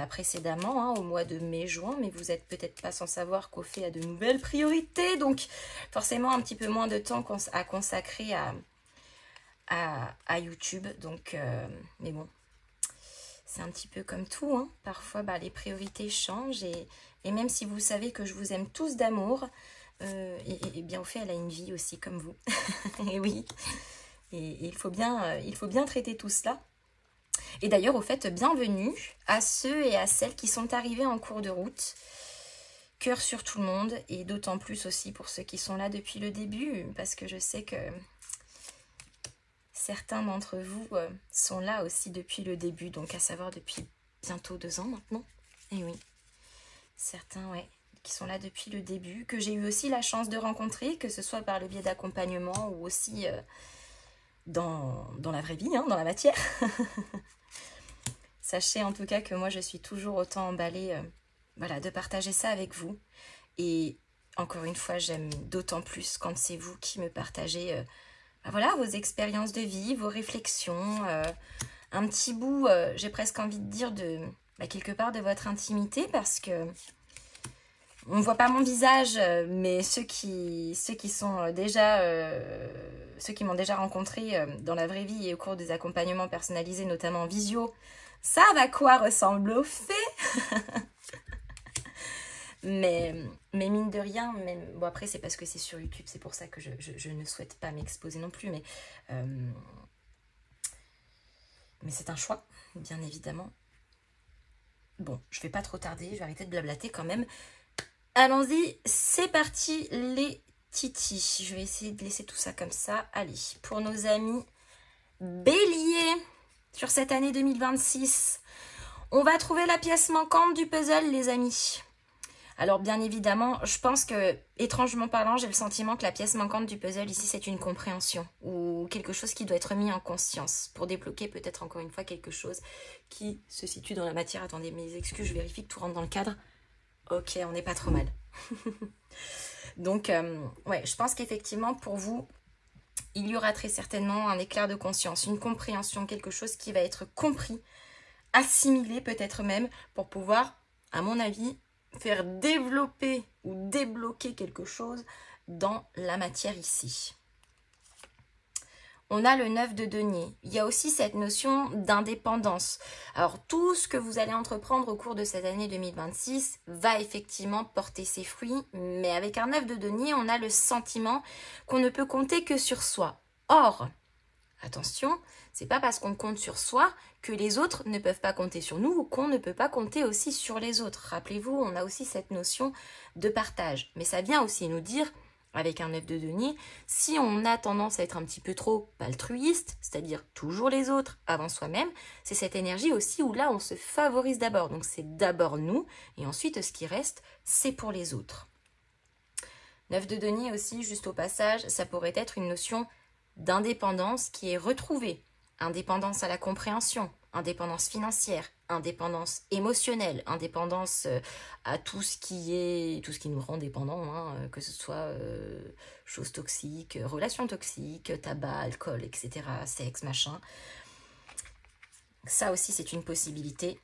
précédemment, hein, au mois de mai-juin, mais vous n'êtes peut-être pas sans savoir qu'au fait a de nouvelles priorités, donc forcément un petit peu moins de temps à consacrer à YouTube, donc mais bon, c'est un petit peu comme tout, hein. Parfois les priorités changent et même si vous savez que je vous aime tous d'amour, et bien au fait elle a une vie aussi comme vous. Et oui, et il faut bien traiter tout cela. Et d'ailleurs, au fait, bienvenue à ceux et à celles qui sont arrivés en cours de route. Cœur sur tout le monde, et d'autant plus aussi pour ceux qui sont là depuis le début, parce que je sais que certains d'entre vous sont là aussi depuis le début, donc à savoir depuis bientôt 2 ans maintenant. Et oui, certains, ouais, qui sont là depuis le début, que j'ai eu aussi la chance de rencontrer, que ce soit par le biais d'accompagnement ou aussi dans la vraie vie, hein, dans la matière. Sachez en tout cas que moi je suis toujours autant emballée voilà, de partager ça avec vous. Et encore une fois, j'aime d'autant plus quand c'est vous qui me partagez voilà, vos expériences de vie, vos réflexions, un petit bout, j'ai presque envie de dire, de quelque part de votre intimité, parce que on ne voit pas mon visage, mais ceux qui sont déjà, ceux qui m'ont déjà rencontré dans la vraie vie et au cours des accompagnements personnalisés, notamment en visio, savent à quoi ressemble au fait. mais mine de rien, même, bon après c'est parce que c'est sur YouTube, c'est pour ça que je ne souhaite pas m'exposer non plus, mais c'est un choix, bien évidemment. Bon, je vais pas trop tarder, je vais arrêter de blablater quand même. Allons-y, c'est parti les titis. Je vais essayer de laisser tout ça comme ça. Allez, pour nos amis Bélier, sur cette année 2026, on va trouver la pièce manquante du puzzle, les amis. Alors bien évidemment, je pense que, étrangement parlant, j'ai le sentiment que la pièce manquante du puzzle ici, c'est une compréhension ou quelque chose qui doit être mis en conscience pour débloquer peut-être encore une fois quelque chose qui se situe dans la matière. Attendez, mes excuses, je vérifie que tout rentre dans le cadre. Ok, on n'est pas trop mal. Donc, ouais, je pense qu'effectivement, pour vous, il y aura très certainement un éclair de conscience, une compréhension, quelque chose qui va être compris, assimilé peut-être même, pour pouvoir, à mon avis, faire développer ou débloquer quelque chose dans la matière ici. On a le 9 de denier. Il y a aussi cette notion d'indépendance. Alors, tout ce que vous allez entreprendre au cours de cette année 2026 va effectivement porter ses fruits, mais avec un 9 de denier, on a le sentiment qu'on ne peut compter que sur soi. Or, attention, c'est pas parce qu'on compte sur soi que les autres ne peuvent pas compter sur nous ou qu'on ne peut pas compter aussi sur les autres. Rappelez-vous, on a aussi cette notion de partage. Mais ça vient aussi nous dire, avec un 9 de denier, si on a tendance à être un petit peu trop altruiste, c'est-à-dire toujours les autres avant soi-même, c'est cette énergie aussi où là on se favorise d'abord. Donc c'est d'abord nous et ensuite ce qui reste, c'est pour les autres. 9 de denier aussi, juste au passage, ça pourrait être une notion d'indépendance qui est retrouvée. Indépendance à la compréhension, indépendance financière, indépendance émotionnelle, indépendance à tout ce qui nous rend dépendants, hein, que ce soit choses toxiques, relations toxiques, tabac, alcool, etc., sexe, machin. Ça aussi, c'est une possibilité.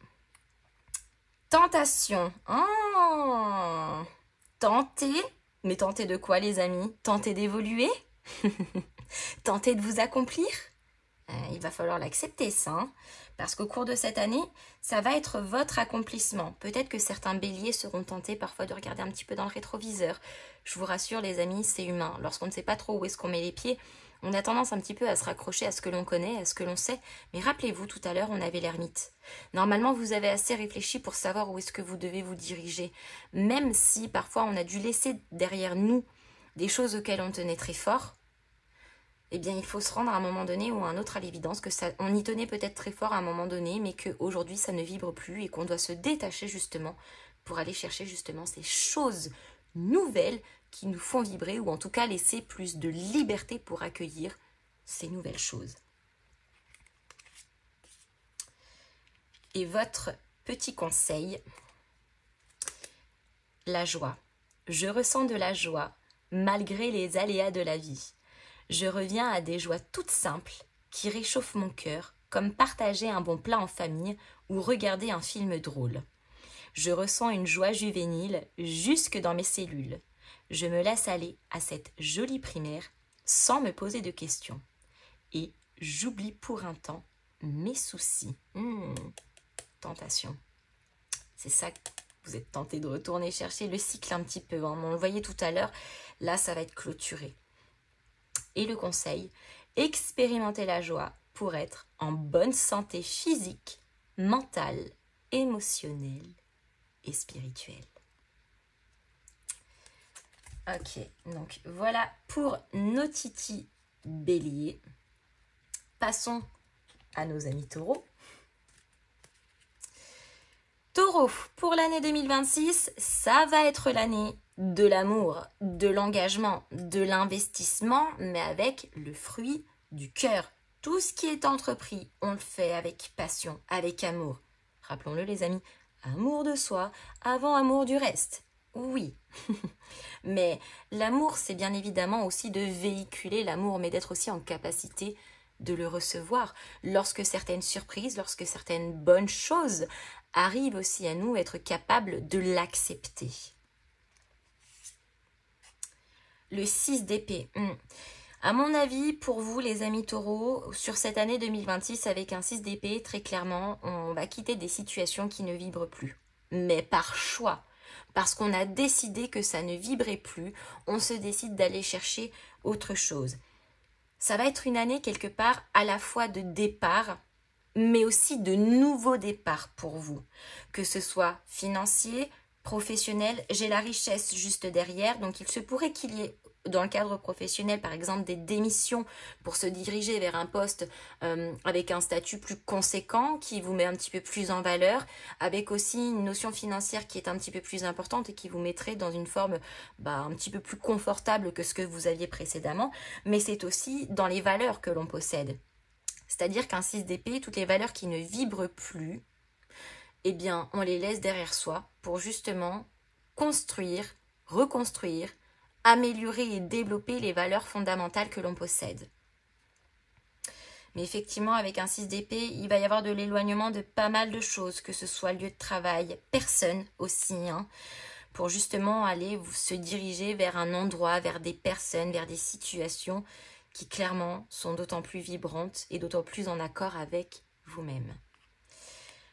Tentation. Oh, tenter. Mais tenter de quoi, les amis? Tenter d'évoluer? Tenter de vous accomplir? Il va falloir l'accepter, ça. Hein, parce qu'au cours de cette année, ça va être votre accomplissement. Peut-être que certains béliers seront tentés parfois de regarder un petit peu dans le rétroviseur. Je vous rassure, les amis, c'est humain. Lorsqu'on ne sait pas trop où est-ce qu'on met les pieds, on a tendance un petit peu à se raccrocher à ce que l'on connaît, à ce que l'on sait. Mais rappelez-vous, tout à l'heure, on avait l'ermite. Normalement, vous avez assez réfléchi pour savoir où est-ce que vous devez vous diriger. Même si parfois on a dû laisser derrière nous des choses auxquelles on tenait très fort, eh bien, il faut se rendre à un moment donné ou à un autre à l'évidence que ça, on y tenait peut-être très fort à un moment donné, mais qu'aujourd'hui, ça ne vibre plus et qu'on doit se détacher justement pour aller chercher justement ces choses nouvelles qui nous font vibrer ou en tout cas laisser plus de liberté pour accueillir ces nouvelles choses. Et votre petit conseil, la joie. Je ressens de la joie malgré les aléas de la vie. Je reviens à des joies toutes simples qui réchauffent mon cœur, comme partager un bon plat en famille ou regarder un film drôle. Je ressens une joie juvénile jusque dans mes cellules. Je me laisse aller à cette jolie primaire sans me poser de questions. Et j'oublie pour un temps mes soucis. Tentation. C'est ça que vous êtes tenté de retourner chercher le cycle un petit peu. Hein. On le voyait tout à l'heure, là ça va être clôturé. Et le conseil, expérimentez la joie pour être en bonne santé physique, mentale, émotionnelle et spirituelle. Ok, donc voilà pour nos titis béliers. Passons à nos amis taureaux. Taureau, pour l'année 2026, ça va être l'année de l'amour, de l'engagement, de l'investissement, mais avec le fruit du cœur. Tout ce qui est entrepris, on le fait avec passion, avec amour. Rappelons-le les amis, amour de soi avant amour du reste. Oui, mais l'amour, c'est bien évidemment aussi de véhiculer l'amour, mais d'être aussi en capacité de le recevoir. Lorsque certaines surprises, lorsque certaines bonnes choses arrivent aussi à nous, être capables de l'accepter. Le 6 d'épée. À mon avis, pour vous les amis taureaux, sur cette année 2026, avec un 6 d'épée, très clairement, on va quitter des situations qui ne vibrent plus. Mais par choix. Parce qu'on a décidé que ça ne vibrait plus, on se décide d'aller chercher autre chose. Ça va être une année quelque part à la fois de départ, mais aussi de nouveaux départs pour vous. Que ce soit financier, professionnel, j'ai la richesse juste derrière, donc il se pourrait qu'il y ait dans le cadre professionnel, par exemple, des démissions pour se diriger vers un poste avec un statut plus conséquent qui vous met un petit peu plus en valeur, avec aussi une notion financière qui est un petit peu plus importante et qui vous mettrait dans une forme un petit peu plus confortable que ce que vous aviez précédemment, mais c'est aussi dans les valeurs que l'on possède. C'est-à-dire qu'un 6 d'épée, toutes les valeurs qui ne vibrent plus, eh bien, on les laisse derrière soi pour justement construire, reconstruire, améliorer et développer les valeurs fondamentales que l'on possède. Mais effectivement, avec un 6 d'épée, il va y avoir de l'éloignement de pas mal de choses, que ce soit lieu de travail, personne aussi, pour justement aller se diriger vers un endroit, vers des personnes, vers des situations qui clairement sont d'autant plus vibrantes et d'autant plus en accord avec vous-même.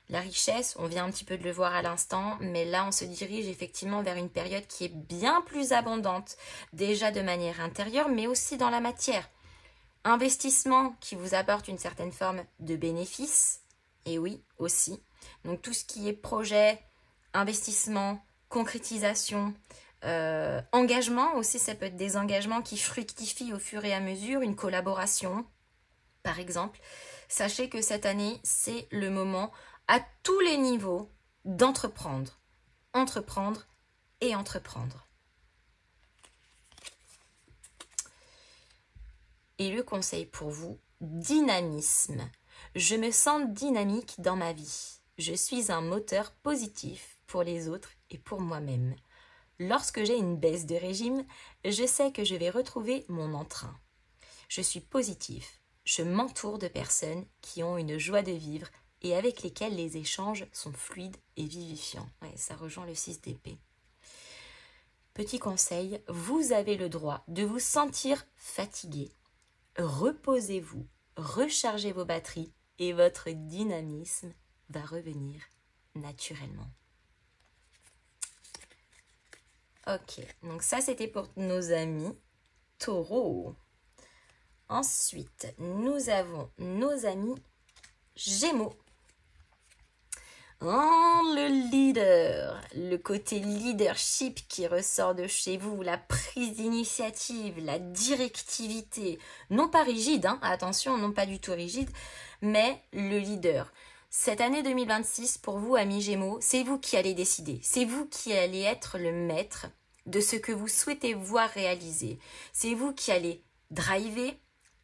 La richesse, on vient un petit peu de le voir à l'instant, mais là on se dirige effectivement vers une période qui est bien plus abondante, déjà de manière intérieure, mais aussi dans la matière. Investissement qui vous apporte une certaine forme de bénéfice, et oui, aussi. Donc tout ce qui est projet, investissement, concrétisation, engagement aussi, ça peut être des engagements qui fructifient au fur et à mesure, une collaboration, par exemple. Sachez que cette année, c'est le moment à tous les niveaux d'entreprendre, entreprendre et entreprendre. Et le conseil pour vous, dynamisme. Je me sens dynamique dans ma vie. Je suis un moteur positif pour les autres et pour moi-même. Lorsque j'ai une baisse de régime, je sais que je vais retrouver mon entrain. Je suis positif. Je m'entoure de personnes qui ont une joie de vivre et avec lesquelles les échanges sont fluides et vivifiants. Ouais, ça rejoint le 6 d'épée. Petit conseil, vous avez le droit de vous sentir fatigué. Reposez-vous, rechargez vos batteries et votre dynamisme va revenir naturellement. Ok, donc ça c'était pour nos amis taureaux. Ensuite, nous avons nos amis Gémeaux. Le leader, le côté leadership qui ressort de chez vous, la prise d'initiative, la directivité, non pas rigide, attention, non pas du tout rigide, mais le leader. Cette année 2026, pour vous, amis Gémeaux, c'est vous qui allez décider, c'est vous qui allez être le maître de ce que vous souhaitez voir réaliser. C'est vous qui allez driver,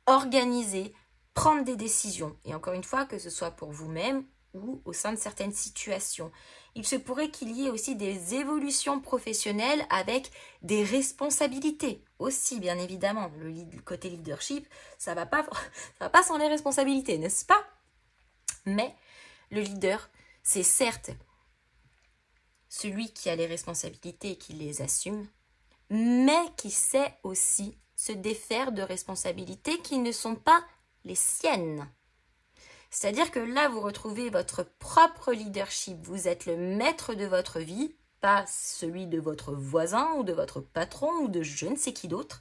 organiser, prendre des décisions. Et encore une fois, que ce soit pour vous-même ou au sein de certaines situations. Il se pourrait qu'il y ait aussi des évolutions professionnelles avec des responsabilités aussi, bien évidemment. Le côté leadership, ça va pas sans les responsabilités, n'est-ce pas? Mais le leader, c'est certes celui qui a les responsabilités et qui les assume, mais qui sait aussi se défaire de responsabilités qui ne sont pas les siennes. C'est-à-dire que là, vous retrouvez votre propre leadership. Vous êtes le maître de votre vie, pas celui de votre voisin ou de votre patron ou de je ne sais qui d'autre.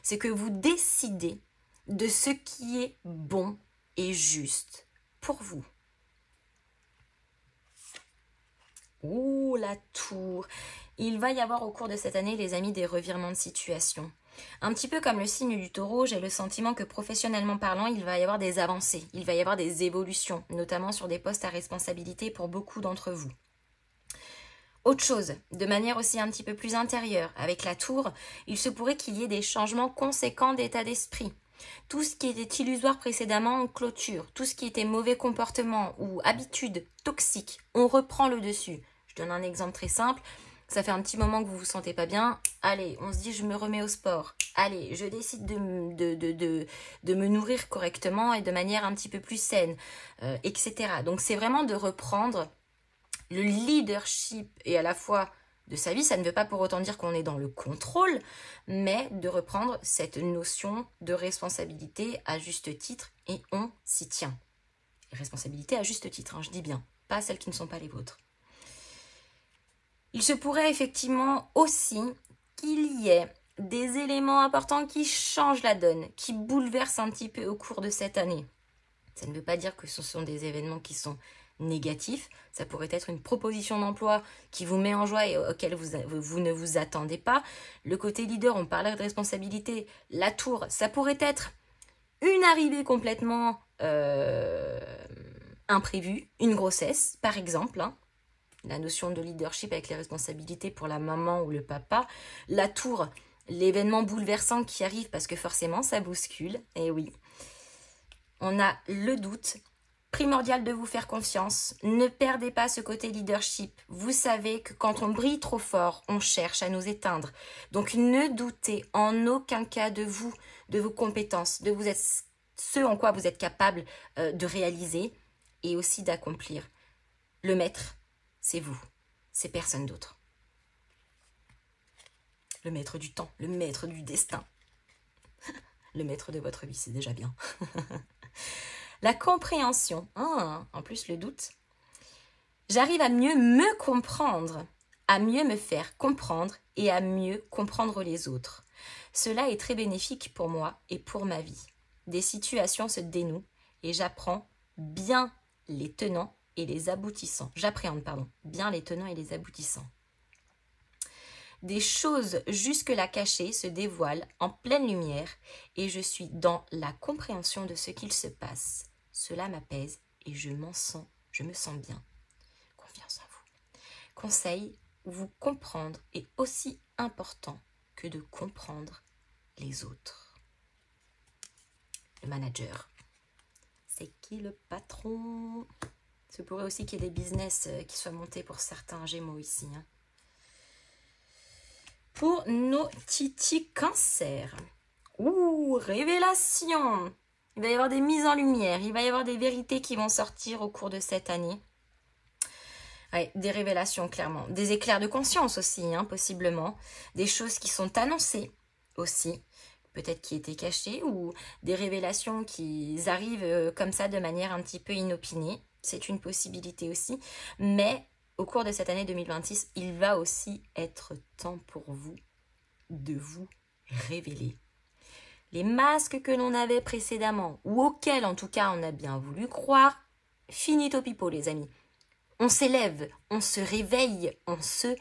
C'est que vous décidez de ce qui est bon est juste pour vous. Ouh, la tour. Il va y avoir au cours de cette année, les amis, des revirements de situation. Un petit peu comme le signe du taureau, j'ai le sentiment que professionnellement parlant, il va y avoir des avancées, il va y avoir des évolutions, notamment sur des postes à responsabilité pour beaucoup d'entre vous. Autre chose, de manière aussi un petit peu plus intérieure, avec la tour, il se pourrait qu'il y ait des changements conséquents d'état d'esprit. Tout ce qui était illusoire précédemment, on clôture. Tout ce qui était mauvais comportement ou habitude toxique, on reprend le dessus. Je donne un exemple très simple. Ça fait un petit moment que vous vous sentez pas bien. Allez, on se dit je me remets au sport. Allez, je décide de me nourrir correctement et de manière un petit peu plus saine, etc. Donc c'est vraiment de reprendre le leadership et à la fois de sa vie. Ça ne veut pas pour autant dire qu'on est dans le contrôle, mais de reprendre cette notion de responsabilité à juste titre et on s'y tient. Responsabilité à juste titre, hein, je dis bien, pas celles qui ne sont pas les vôtres. Il se pourrait effectivement aussi qu'il y ait des éléments importants qui changent la donne, qui bouleversent un petit peu au cours de cette année. Ça ne veut pas dire que ce sont des événements qui sont négatifs. Ça pourrait être une proposition d'emploi qui vous met en joie et auquel vous ne vous attendez pas. Le côté leader, on parlait de responsabilité. La tour, ça pourrait être une arrivée complètement imprévue, une grossesse par exemple, hein. La notion de leadership avec les responsabilités pour la maman ou le papa. La tour, l'événement bouleversant qui arrive parce que forcément ça bouscule, et oui. On a le doute, primordial de vous faire confiance. Ne perdez pas ce côté leadership. Vous savez que quand on brille trop fort, on cherche à nous éteindre. Donc ne doutez en aucun cas de vous, de vos compétences, de vous être ce en quoi vous êtes capable de réaliser et aussi d'accomplir. Le maître, c'est vous, c'est personne d'autre. Le maître du temps, le maître du destin. Le maître de votre vie, c'est déjà bien. La compréhension, en plus le doute. J'arrive à mieux me comprendre, à mieux me faire comprendre et à mieux comprendre les autres. Cela est très bénéfique pour moi et pour ma vie. Des situations se dénouent et j'apprends bien les tenants et les aboutissants. J'appréhende, bien les tenants et les aboutissants. Des choses jusque-là cachées se dévoilent en pleine lumière et je suis dans la compréhension de ce qu'il se passe. Cela m'apaise et je me sens bien. Confiance en vous. Conseil, vous comprendre est aussi important que de comprendre les autres. Le manager. C'est qui le patron? Il se pourrait aussi qu'il y ait des business qui soient montés pour certains Gémeaux ici, hein. Pour nos titis Cancer. Révélation. Il va y avoir des mises en lumière, il va y avoir des vérités qui vont sortir au cours de cette année. Ouais, des révélations clairement. Des éclairs de conscience aussi, hein, possiblement. Des choses qui sont annoncées aussi, peut-être qui étaient cachées, ou des révélations qui arrivent comme ça de manière un petit peu inopinée. C'est une possibilité aussi. Mais au cours de cette année 2026, il va aussi être temps pour vous de vous révéler. Les masques que l'on avait précédemment, ou auxquels en tout cas on a bien voulu croire, finito pipo les amis. On s'élève, on se réveille, on se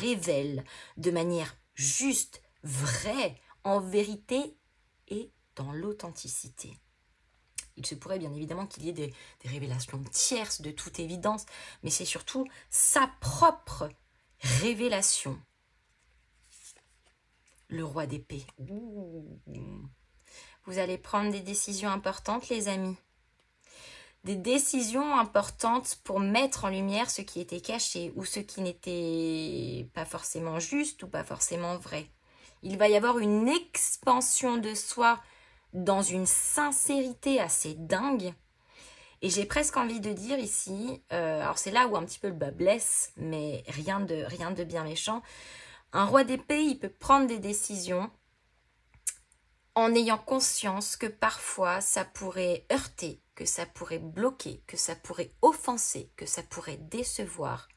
révèle de manière juste, vraie, en vérité et dans l'authenticité. Il se pourrait bien évidemment qu'il y ait des révélations tierces de toute évidence, mais c'est surtout sa propre révélation. Le roi d'épée. Vous allez prendre des décisions importantes, les amis. Des décisions importantes pour mettre en lumière ce qui était caché ou ce qui n'était pas forcément juste ou pas forcément vrai. Il va y avoir une expansion de soi dans une sincérité assez dingue. Et j'ai presque envie de dire ici, alors c'est là où un petit peu le bas blesse, mais rien de bien méchant. Un roi d'épée, il peut prendre des décisions en ayant conscience que parfois ça pourrait heurter, que ça pourrait bloquer, que ça pourrait offenser, que ça pourrait décevoir.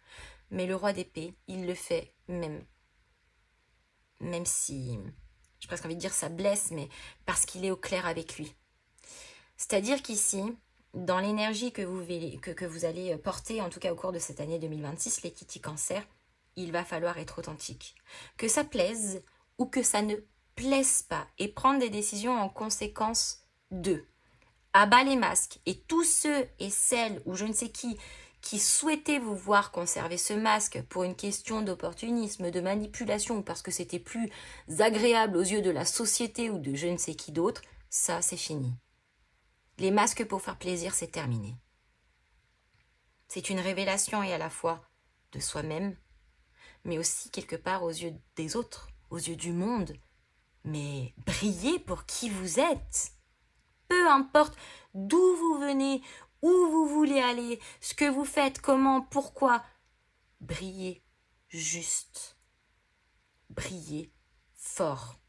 Mais le roi d'épée, il le fait même si, j'ai presque envie de dire ça blesse, mais parce qu'il est au clair avec lui. C'est-à-dire qu'ici, dans l'énergie que vous allez porter, en tout cas au cours de cette année 2026, les Kiti Cancer, il va falloir être authentique. Que ça plaise ou que ça ne plaise pas et prendre des décisions en conséquence d'eux. À bas les masques et tous ceux et celles ou je ne sais qui souhaitaient vous voir conserver ce masque pour une question d'opportunisme, de manipulation ou parce que c'était plus agréable aux yeux de la société ou de je ne sais qui d'autre, ça c'est fini. Les masques pour faire plaisir, c'est terminé. C'est une révélation et à la fois de soi-même, mais aussi quelque part aux yeux des autres, aux yeux du monde. Mais brillez pour qui vous êtes. Peu importe d'où vous venez, où vous voulez aller, ce que vous faites, comment, pourquoi. Brillez juste. Brillez fort.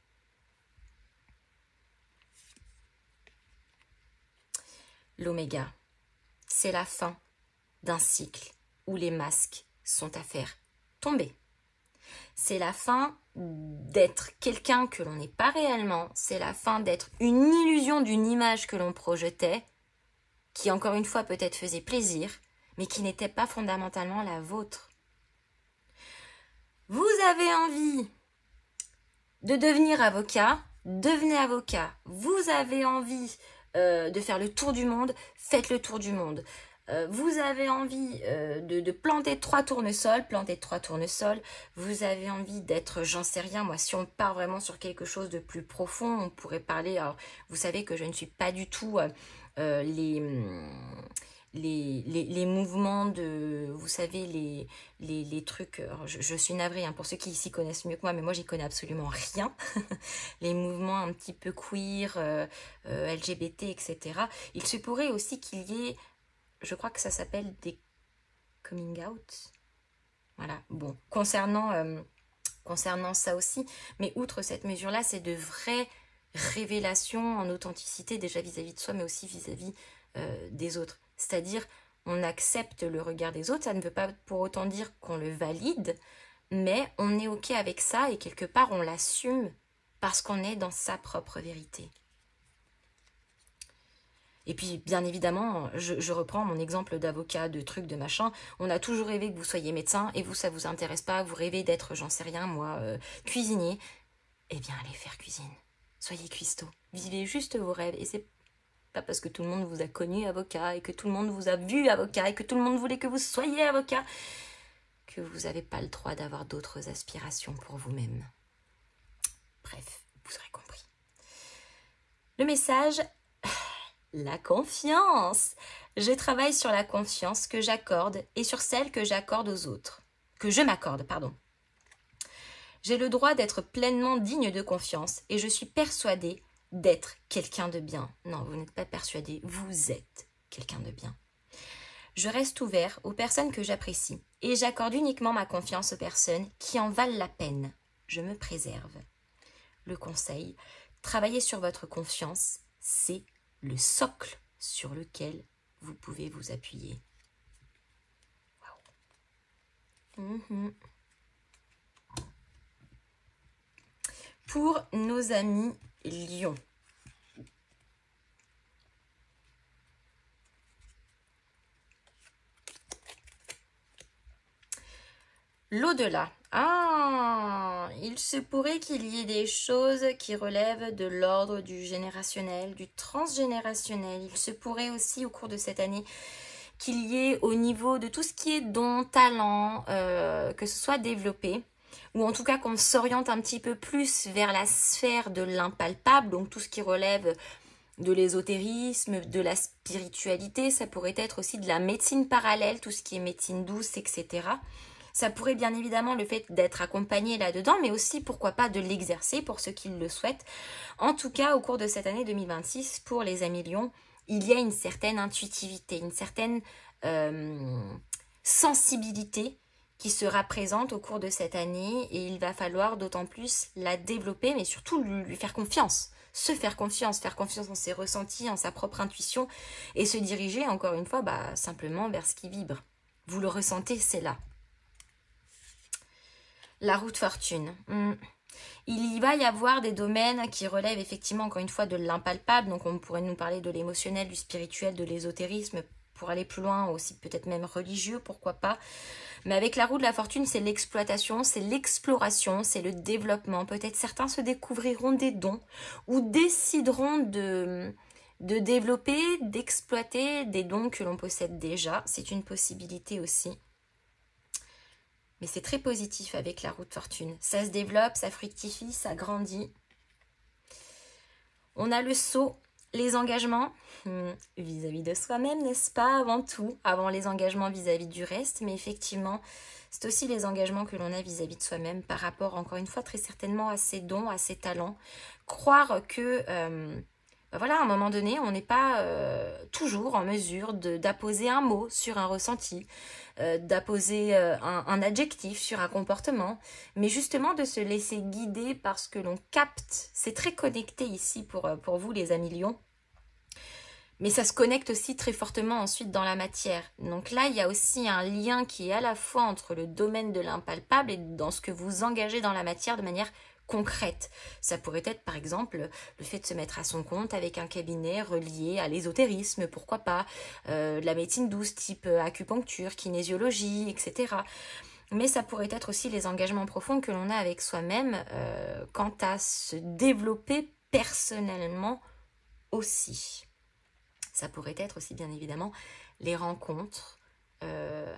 L'oméga, c'est la fin d'un cycle où les masques sont à faire tomber. C'est la fin d'être quelqu'un que l'on n'est pas réellement, c'est la fin d'être une illusion d'une image que l'on projetait, qui encore une fois peut-être faisait plaisir, mais qui n'était pas fondamentalement la vôtre. Vous avez envie de devenir avocat, devenez avocat. Vous avez envie de faire le tour du monde, faites le tour du monde. Vous avez envie de planter 3 tournesols, plantez 3 tournesols. Vous avez envie d'être, j'en sais rien, moi, si on part vraiment sur quelque chose de plus profond, on pourrait parler, alors, vous savez que je ne suis pas du tout les mouvements de, vous savez, les trucs, je suis navrée hein, pour ceux qui s'y connaissent mieux que moi, mais moi j'y connais absolument rien. Les mouvements un petit peu queer, LGBT, etc. Il se pourrait aussi qu'il y ait, je crois que ça s'appelle des coming out. Voilà, bon, concernant ça aussi, mais outre cette mesure-là, c'est de vraies révélations en authenticité, déjà vis-à-vis de soi, mais aussi vis-à-vis des autres. C'est-à-dire, on accepte le regard des autres, ça ne veut pas pour autant dire qu'on le valide, mais on est OK avec ça et quelque part on l'assume parce qu'on est dans sa propre vérité. Et puis, bien évidemment, je reprends mon exemple d'avocat, de trucs, de machin. On a toujours rêvé que vous soyez médecin et vous, ça vous intéresse pas. Vous rêvez d'être, j'en sais rien, moi, cuisinier. Eh bien, allez faire cuisine. Soyez cuistot. Vivez juste vos rêves. Et c'est pas parce que tout le monde vous a connu avocat et que tout le monde vous a vu avocat et que tout le monde voulait que vous soyez avocat que vous n'avez pas le droit d'avoir d'autres aspirations pour vous-même. Bref, vous aurez compris. Le message... La confiance. Je travaille sur la confiance que j'accorde et sur celle que j'accorde aux autres. Que je m'accorde, pardon. J'ai le droit d'être pleinement digne de confiance et je suis persuadée d'être quelqu'un de bien. Non, vous n'êtes pas persuadée, vous êtes quelqu'un de bien. Je reste ouvert aux personnes que j'apprécie et j'accorde uniquement ma confiance aux personnes qui en valent la peine. Je me préserve. Le conseil, travaillez sur votre confiance, c'est le socle sur lequel vous pouvez vous appuyer. Wow. Pour nos amis Lions. L'au-delà. Ah, il se pourrait qu'il y ait des choses qui relèvent de l'ordre du générationnel, du transgénérationnel. Il se pourrait aussi au cours de cette année qu'il y ait au niveau de tout ce qui est don, talent, que ce soit développé, ou en tout cas qu'on s'oriente un petit peu plus vers la sphère de l'impalpable, donc tout ce qui relève de l'ésotérisme, de la spiritualité, ça pourrait être aussi de la médecine parallèle, tout ce qui est médecine douce, etc. Ça pourrait bien évidemment le fait d'être accompagné là-dedans, mais aussi pourquoi pas de l'exercer pour ceux qui le souhaitent. En tout cas, au cours de cette année 2026, pour les amis Lions, il y a une certaine intuitivité, une certaine sensibilité qui sera présente au cours de cette année et il va falloir d'autant plus la développer, mais surtout lui faire confiance. Se faire confiance en ses ressentis, en sa propre intuition et se diriger encore une fois simplement vers ce qui vibre. Vous le ressentez, c'est là. La roue de fortune. Il va y avoir des domaines qui relèvent effectivement, encore une fois, de l'impalpable. Donc on pourrait nous parler de l'émotionnel, du spirituel, de l'ésotérisme, pour aller plus loin, aussi peut-être même religieux, pourquoi pas. Mais avec la roue de la fortune, c'est l'exploitation, c'est l'exploration, c'est le développement. Peut-être certains se découvriront des dons ou décideront de développer, d'exploiter des dons que l'on possède déjà. C'est une possibilité aussi. Mais c'est très positif avec la roue de fortune. Ça se développe, ça fructifie, ça grandit. On a le sceau, les engagements vis-à-vis de soi-même, n'est-ce pas, avant tout, avant les engagements vis-à-vis du reste. Mais effectivement, c'est aussi les engagements que l'on a vis-à-vis de soi-même par rapport, encore une fois, très certainement à ses dons, à ses talents. Croire que... voilà, à un moment donné, on n'est pas toujours en mesure d'apposer un mot sur un ressenti, d'apposer un adjectif sur un comportement, mais justement de se laisser guider par ce que l'on capte. C'est très connecté ici pour vous les amis lions, mais ça se connecte aussi très fortement ensuite dans la matière. Donc là, il y a aussi un lien qui est à la fois entre le domaine de l'impalpable et dans ce que vous engagez dans la matière de manière concrète. Ça pourrait être par exemple le fait de se mettre à son compte avec un cabinet relié à l'ésotérisme, pourquoi pas, de la médecine douce type acupuncture, kinésiologie, etc. Mais ça pourrait être aussi les engagements profonds que l'on a avec soi-même quant à se développer personnellement aussi. Ça pourrait être aussi bien évidemment les rencontres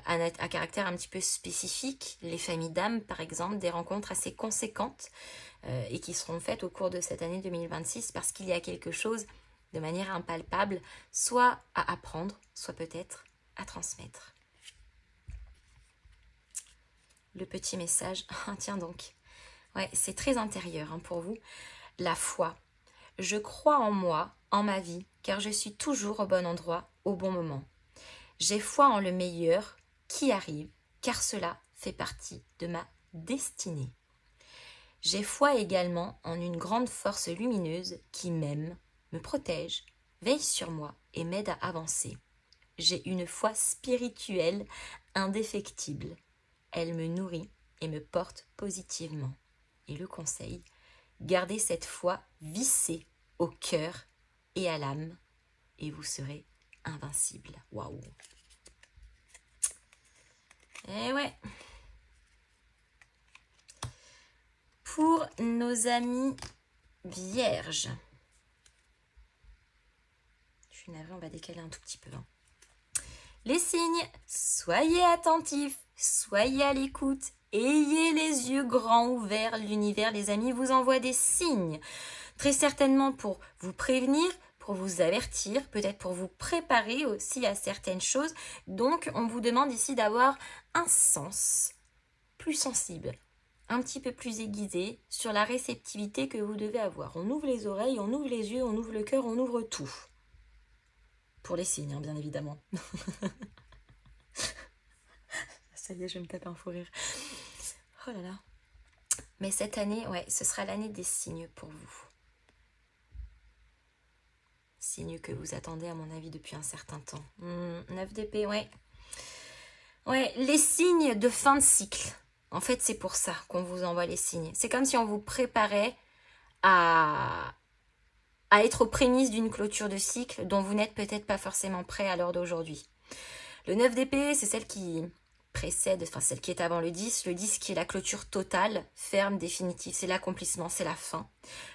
à caractère un petit peu spécifique, les familles d'âmes par exemple, des rencontres assez conséquentes et qui seront faites au cours de cette année 2026 parce qu'il y a quelque chose de manière impalpable, soit à apprendre, soit peut-être à transmettre. Le petit message, tiens donc, ouais, c'est très intérieur pour vous, la foi. Je crois en moi, en ma vie, car je suis toujours au bon endroit, au bon moment. J'ai foi en le meilleur qui arrive, car cela fait partie de ma destinée. J'ai foi également en une grande force lumineuse qui m'aime, me protège, veille sur moi et m'aide à avancer. J'ai une foi spirituelle indéfectible. Elle me nourrit et me porte positivement. Et le conseil, gardez cette foi vissée au cœur et à l'âme et vous serez invincible. Waouh! Eh ouais! Pour nos amis vierges, je suis navrée, on va décaler un tout petit peu. Les signes, soyez attentifs, soyez à l'écoute, ayez les yeux grands ouverts. L'univers, les amis, vous envoie des signes. Très certainement pour vous prévenir, pour vous avertir, peut-être pour vous préparer aussi à certaines choses. Donc, on vous demande ici d'avoir un sens plus sensible, un petit peu plus aiguisé sur la réceptivité que vous devez avoir. On ouvre les oreilles, on ouvre les yeux, on ouvre le cœur, on ouvre tout. Pour les signes, bien évidemment. Ça y est, je vais me taper un fou rire. Oh là là. Mais cette année, ouais, ce sera l'année des signes pour vous. Signes que vous attendez, à mon avis, depuis un certain temps. 9 d'épée, ouais. Ouais, les signes de fin de cycle. En fait, c'est pour ça qu'on vous envoie les signes. C'est comme si on vous préparait à être aux prémices d'une clôture de cycle dont vous n'êtes peut-être pas forcément prêt à l'heure d'aujourd'hui. Le 9 d'épée, c'est celle qui précède, enfin celle qui est avant le 10 qui est la clôture totale, ferme, définitive, c'est l'accomplissement, c'est la fin.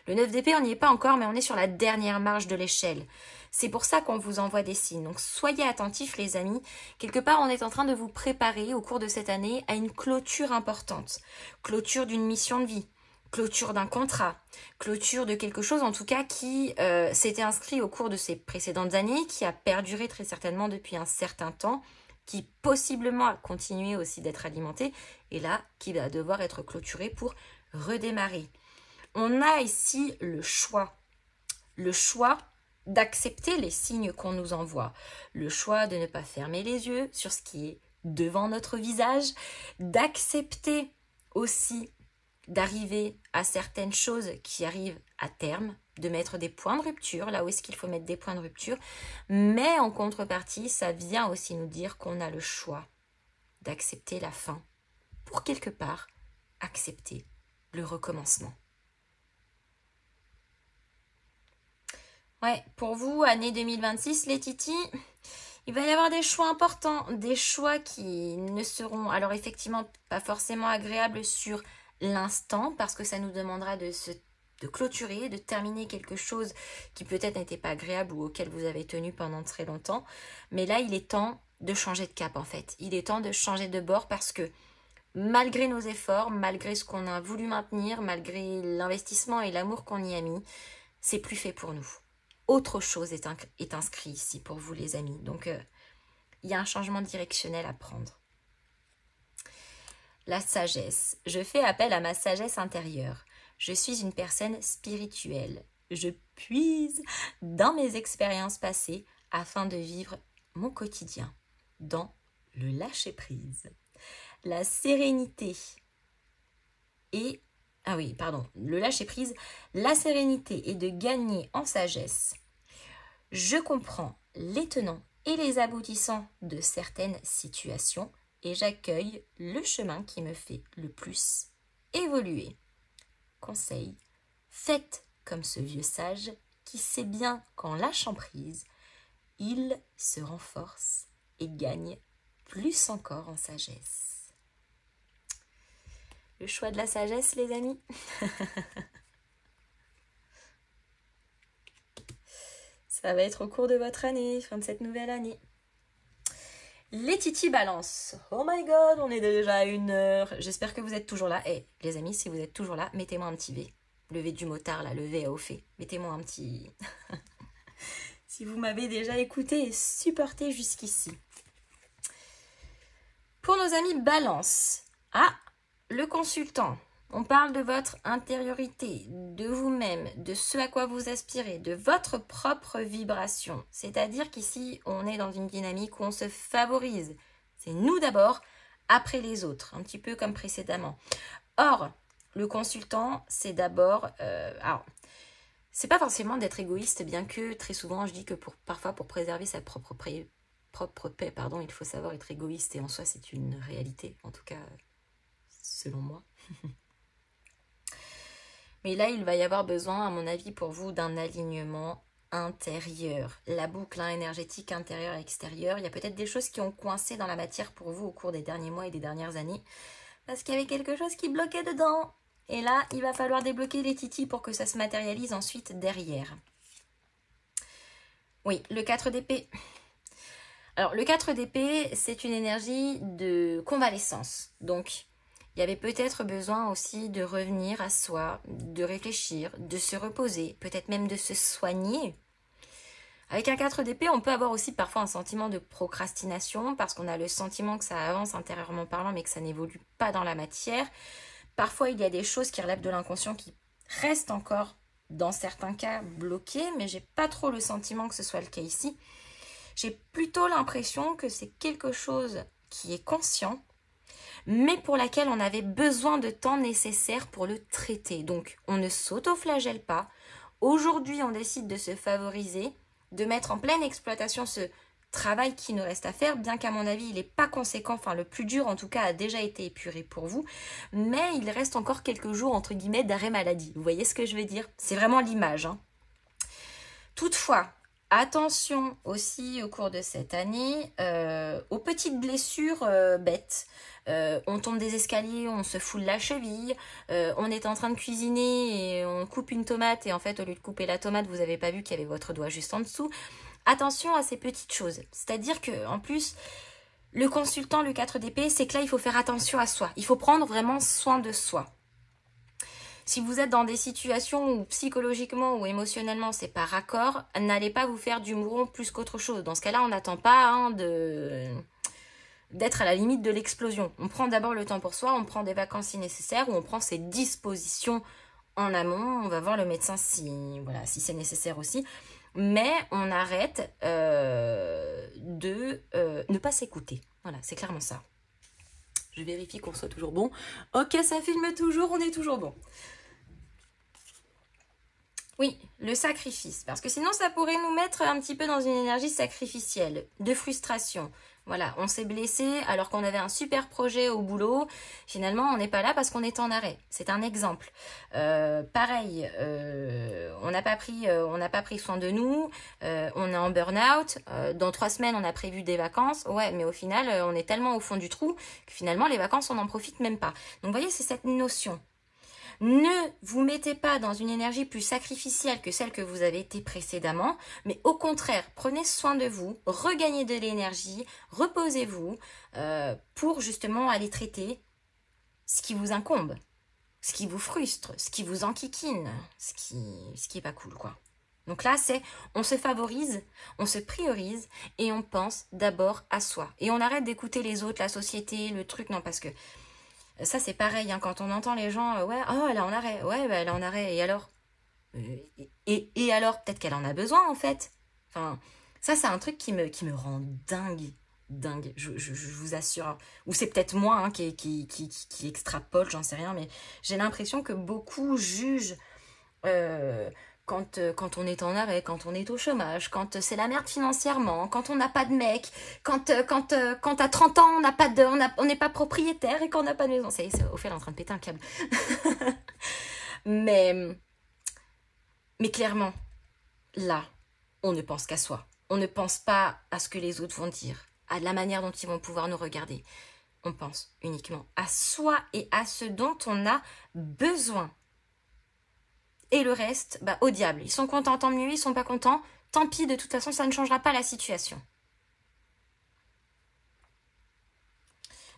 Le 9 d'épée, on n'y est pas encore, mais on est sur la dernière marche de l'échelle. C'est pour ça qu'on vous envoie des signes. Donc soyez attentifs les amis. Quelque part, on est en train de vous préparer au cours de cette année à une clôture importante. Clôture d'une mission de vie. Clôture d'un contrat, clôture de quelque chose en tout cas qui s'était inscrit au cours de ces précédentes années, qui a perduré très certainement depuis un certain temps, qui possiblement a continué aussi d'être alimenté, et là, qui va devoir être clôturé pour redémarrer. On a ici le choix d'accepter les signes qu'on nous envoie, le choix de ne pas fermer les yeux sur ce qui est devant notre visage, d'accepter aussi d'arriver à certaines choses qui arrivent à terme, de mettre des points de rupture, là où est-ce qu'il faut mettre des points de rupture, mais en contrepartie, ça vient aussi nous dire qu'on a le choix d'accepter la fin, pour quelque part accepter le recommencement. Ouais, pour vous, année 2026, les titis, il va y avoir des choix importants, des choix qui ne seront, alors effectivement, pas forcément agréables sur l'instant, parce que ça nous demandera de clôturer, de terminer quelque chose qui peut-être n'était pas agréable ou auquel vous avez tenu pendant très longtemps. Mais là, il est temps de changer de cap, en fait. Il est temps de changer de bord parce que malgré nos efforts, malgré ce qu'on a voulu maintenir, malgré l'investissement et l'amour qu'on y a mis, c'est plus fait pour nous. Autre chose est inscrit ici pour vous, les amis. Donc, il y a un changement directionnel à prendre. La sagesse. Je fais appel à ma sagesse intérieure. Je suis une personne spirituelle. Je puise dans mes expériences passées afin de vivre mon quotidien dans le lâcher-prise. La sérénité et... Ah oui, pardon, le lâcher-prise. La sérénité est de gagner en sagesse. Je comprends les tenants et les aboutissants de certaines situations et j'accueille le chemin qui me fait le plus évoluer. Conseil, faites comme ce vieux sage qui sait bien qu'en lâchant prise, il se renforce et gagne plus encore en sagesse. Le choix de la sagesse, les amis. Ça va être au cours de votre année, fin de cette nouvelle année. Les titis balance. Oh my god, on est déjà à 1 heure. J'espère que vous êtes toujours là. Eh, les amis, si vous êtes toujours là, mettez-moi un petit V. Le V du motard, là, le V à au fait. Mettez-moi un petit... si vous m'avez déjà écouté et supporté jusqu'ici. Pour nos amis balance. Ah, le consultant. On parle de votre intériorité, de vous-même, de ce à quoi vous aspirez, de votre propre vibration. C'est-à-dire qu'ici, on est dans une dynamique où on se favorise. C'est nous d'abord, après les autres, un petit peu comme précédemment. Or, le consultant, c'est d'abord... alors, c'est pas forcément d'être égoïste, bien que très souvent, je dis que parfois, pour préserver sa propre paix, il faut savoir être égoïste. Et en soi, c'est une réalité, en tout cas, selon moi. Mais là, il va y avoir besoin, à mon avis, pour vous, d'un alignement intérieur. La boucle énergétique intérieure-extérieure. Il y a peut-être des choses qui ont coincé dans la matière pour vous au cours des derniers mois et des dernières années. Parce qu'il y avait quelque chose qui bloquait dedans. Et là, il va falloir débloquer les titis pour que ça se matérialise ensuite derrière. Oui, le 4 d'épée. Alors, le 4 d'épée, c'est une énergie de convalescence. Donc... il y avait peut-être besoin aussi de revenir à soi, de réfléchir, de se reposer, peut-être même de se soigner. Avec un 4 d'épée, on peut avoir aussi parfois un sentiment de procrastination parce qu'on a le sentiment que ça avance intérieurement parlant mais que ça n'évolue pas dans la matière. Parfois, il y a des choses qui relèvent de l'inconscient qui restent encore, dans certains cas, bloquées, mais j'ai pas trop le sentiment que ce soit le cas ici. J'ai plutôt l'impression que c'est quelque chose qui est conscient, mais pour laquelle on avait besoin de temps nécessaire pour le traiter. Donc, on ne s'auto-flagelle pas. Aujourd'hui, on décide de se favoriser, de mettre en pleine exploitation ce travail qui nous reste à faire, bien qu'à mon avis, il n'est pas conséquent, enfin, le plus dur, en tout cas, a déjà été épuré pour vous, mais il reste encore quelques jours, entre guillemets, d'arrêt maladie. Vous voyez ce que je veux dire? C'est vraiment l'image, hein. Toutefois, attention aussi au cours de cette année aux petites blessures bêtes. On tombe des escaliers, on se foule la cheville, on est en train de cuisiner et on coupe une tomate et en fait au lieu de couper la tomate, vous n'avez pas vu qu'il y avait votre doigt juste en dessous. Attention à ces petites choses. C'est-à-dire que en plus, le consultant, le 4 d'épée, c'est que là il faut faire attention à soi. Il faut prendre vraiment soin de soi. Si vous êtes dans des situations où psychologiquement ou émotionnellement c'est pas raccord, n'allez pas vous faire du mouron plus qu'autre chose. Dans ce cas-là, on n'attend pas d'être à la limite de l'explosion. On prend d'abord le temps pour soi, on prend des vacances si nécessaire, ou on prend ses dispositions en amont. On va voir le médecin si c'est nécessaire aussi. Mais on arrête de ne pas s'écouter. Voilà, c'est clairement ça. Je vérifie qu'on soit toujours bon. Ok, ça filme toujours, on est toujours bon. Oui, le sacrifice, parce que sinon ça pourrait nous mettre un petit peu dans une énergie sacrificielle, de frustration. Voilà, on s'est blessé alors qu'on avait un super projet au boulot. Finalement, on n'est pas là parce qu'on est en arrêt. C'est un exemple. Pareil, on n'a pas pris soin de nous. On est en burn-out. Dans 3 semaines, on a prévu des vacances. Ouais, mais au final, on est tellement au fond du trou que finalement, les vacances, on n'en profite même pas. Donc, vous voyez, c'est cette notion. Ne vous mettez pas dans une énergie plus sacrificielle que celle que vous avez été précédemment, mais au contraire, prenez soin de vous, regagnez de l'énergie, reposez-vous pour justement aller traiter ce qui vous incombe, ce qui vous frustre, ce qui vous enquiquine, ce qui est pas cool, quoi. Donc là, c'est on se favorise, on se priorise et on pense d'abord à soi. Et on arrête d'écouter les autres, la société, le truc, non, parce que ça, c'est pareil, hein, quand on entend les gens, ouais, oh, elle est en arrêt, ouais, bah, elle est en arrêt, et alors et alors, peut-être qu'elle en a besoin, en fait. Enfin, ça, c'est un truc qui me rend dingue, dingue, je vous assure. Ou c'est peut-être moi hein, qui extrapole, j'en sais rien, mais j'ai l'impression que beaucoup jugent euh, quand on est en arrêt, quand on est au chômage, quand c'est la merde financièrement, quand on n'a pas de mec, quand à 30 ans on n'a pas on n'est pas propriétaire et qu'on n'a pas de maison. Ça y est, Ophélie est en train de péter un câble. mais, mais clairement, là, on ne pense qu'à soi. On ne pense pas à ce que les autres vont dire, à la manière dont ils vont pouvoir nous regarder. On pense uniquement à soi et à ce dont on a besoin. Et le reste, bah, au diable. Ils sont contents, tant mieux, ils sont pas contents. Tant pis, de toute façon, ça ne changera pas la situation.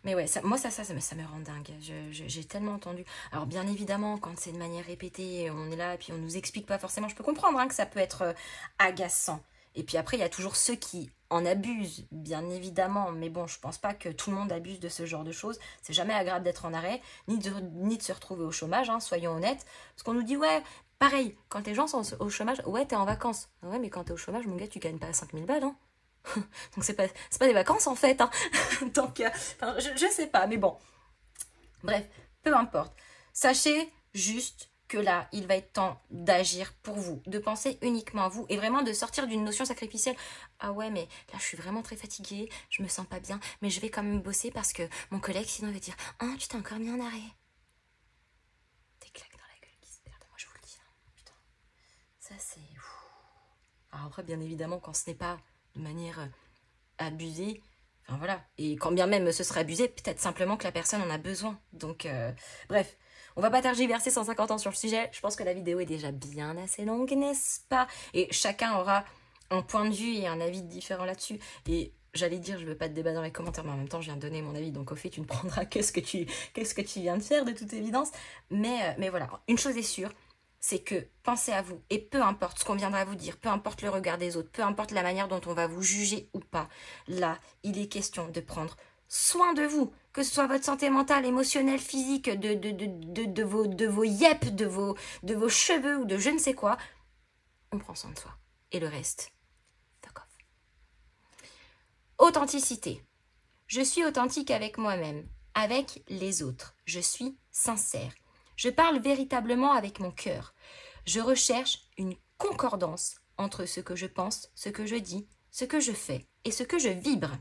Mais ouais, ça me rend dingue. J'ai tellement entendu. Alors bien évidemment, quand c'est de manière répétée, on est là et puis on nous explique pas forcément. Je peux comprendre hein, que ça peut être agaçant. Et puis après, il y a toujours ceux qui en abusent, bien évidemment. Mais bon, je pense pas que tout le monde abuse de ce genre de choses. C'est jamais agréable d'être en arrêt, ni de se retrouver au chômage, hein, soyons honnêtes. Parce qu'on nous dit, ouais, pareil, quand les gens sont au chômage, ouais, t'es en vacances. Ouais, mais quand t'es au chômage, mon gars, tu gagnes pas 5000 balles, hein. Donc c'est pas des vacances en fait. Hein. Donc je sais pas, mais bon. Bref, peu importe. Sachez juste que là, il va être temps d'agir pour vous, de penser uniquement à vous et vraiment de sortir d'une notion sacrificielle. Ah ouais, mais là, je suis vraiment très fatiguée, je me sens pas bien, mais je vais quand même bosser parce que mon collègue sinon va dire « Ah, tu t'es encore mis en arrêt ». Des claques dans la gueule qui se perdent, moi je vous le dis. Hein. Putain, ça c'est... Alors après, bien évidemment, quand ce n'est pas de manière abusée, enfin voilà, et quand bien même ce serait abusé, peut-être simplement que la personne en a besoin. Donc, bref, on va pas tergiverser 150 ans sur le sujet, je pense que la vidéo est déjà bien assez longue, n'est-ce pas? Et chacun aura un point de vue et un avis différent là-dessus, et j'allais dire, je veux pas te débattre dans les commentaires, mais en même temps, je viens de donner mon avis, donc au fait, tu ne prendras que ce que tu viens de faire, de toute évidence, mais voilà, une chose est sûre, c'est que pensez à vous et peu importe ce qu'on viendra vous dire, peu importe le regard des autres, peu importe la manière dont on va vous juger ou pas, là, il est question de prendre soin de vous, que ce soit votre santé mentale, émotionnelle, physique, de vos yep, de vos cheveux ou de je ne sais quoi, on prend soin de soi. Et le reste, fuck off. Authenticité. Je suis authentique avec moi-même, avec les autres. Je suis sincère. Je parle véritablement avec mon cœur. Je recherche une concordance entre ce que je pense, ce que je dis, ce que je fais et ce que je vibre.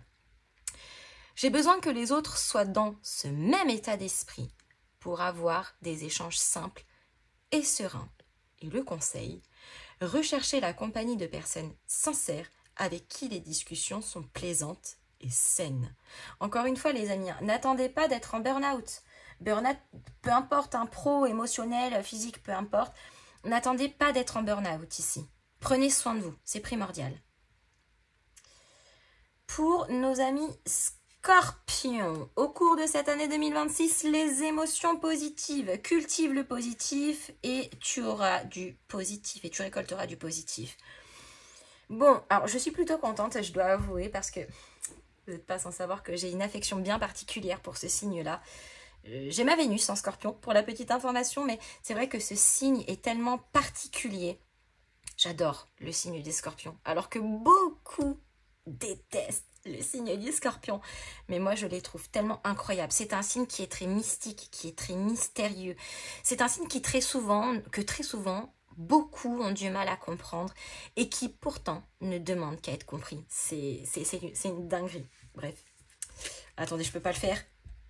J'ai besoin que les autres soient dans ce même état d'esprit pour avoir des échanges simples et sereins. Et le conseil, recherchez la compagnie de personnes sincères avec qui les discussions sont plaisantes et saines. Encore une fois, les amis, n'attendez pas d'être en burn-out. Burn-out, peu importe, un pro, émotionnel, physique, peu importe. N'attendez pas d'être en burn-out ici. Prenez soin de vous, c'est primordial. Pour nos amis Scorpions, au cours de cette année 2026, les émotions positives. Cultive le positif et tu auras du positif et tu récolteras du positif. Bon, alors je suis plutôt contente, je dois avouer, parce que vous n'êtes pas sans savoir que j'ai une affection bien particulière pour ce signe-là. J'ai ma Vénus en Scorpion, pour la petite information, mais c'est vrai que ce signe est tellement particulier. J'adore le signe des Scorpions, alors que beaucoup détestent le signe du Scorpion. Mais moi, je les trouve tellement incroyables. C'est un signe qui est très mystique, qui est très mystérieux. C'est un signe qui très souvent beaucoup ont du mal à comprendre et qui pourtant ne demandent qu'à être compris. C'est une dinguerie. Bref. Attendez, je peux pas le faire.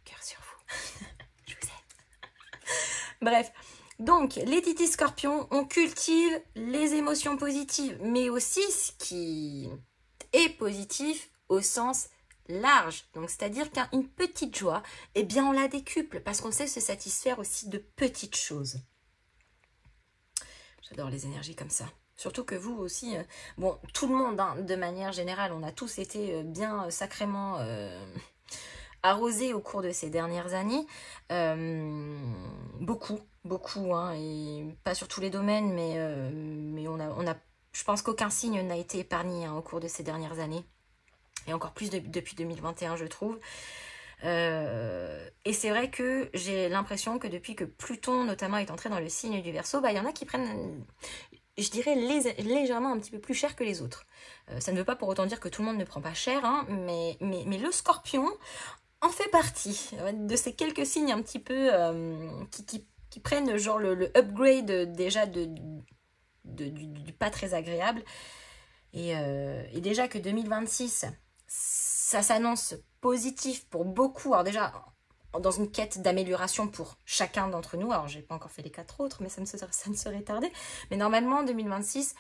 Cœur sur vous. Je vous aime. Bref. Donc, les titis scorpions, on cultive les émotions positives, mais aussi ce qui est positif au sens large. Donc, c'est-à-dire qu'une petite joie, eh bien, on la décuple parce qu'on sait se satisfaire aussi de petites choses. J'adore les énergies comme ça. Surtout que vous aussi, bon, tout le monde, hein, de manière générale, on a tous été bien sacrément arrosés au cours de ces dernières années. Beaucoup, hein, et pas sur tous les domaines, mais on a, je pense qu'aucun signe n'a été épargné hein, au cours de ces dernières années. Et encore plus depuis 2021, je trouve. Et c'est vrai que j'ai l'impression que depuis que Pluton notamment est entré dans le signe du Verseau, bah, y en a qui prennent, je dirais, légèrement un petit peu plus cher que les autres. Ça ne veut pas pour autant dire que tout le monde ne prend pas cher, hein, mais le Scorpion en fait partie de ces quelques signes un petit peu qui prennent genre le upgrade déjà du pas très agréable. Et déjà que 2026, ça s'annonce positif pour beaucoup. Alors déjà, dans une quête d'amélioration pour chacun d'entre nous. Alors, j'ai pas encore fait les 4 autres, mais ça ne serait tardé. Mais normalement, en 2026,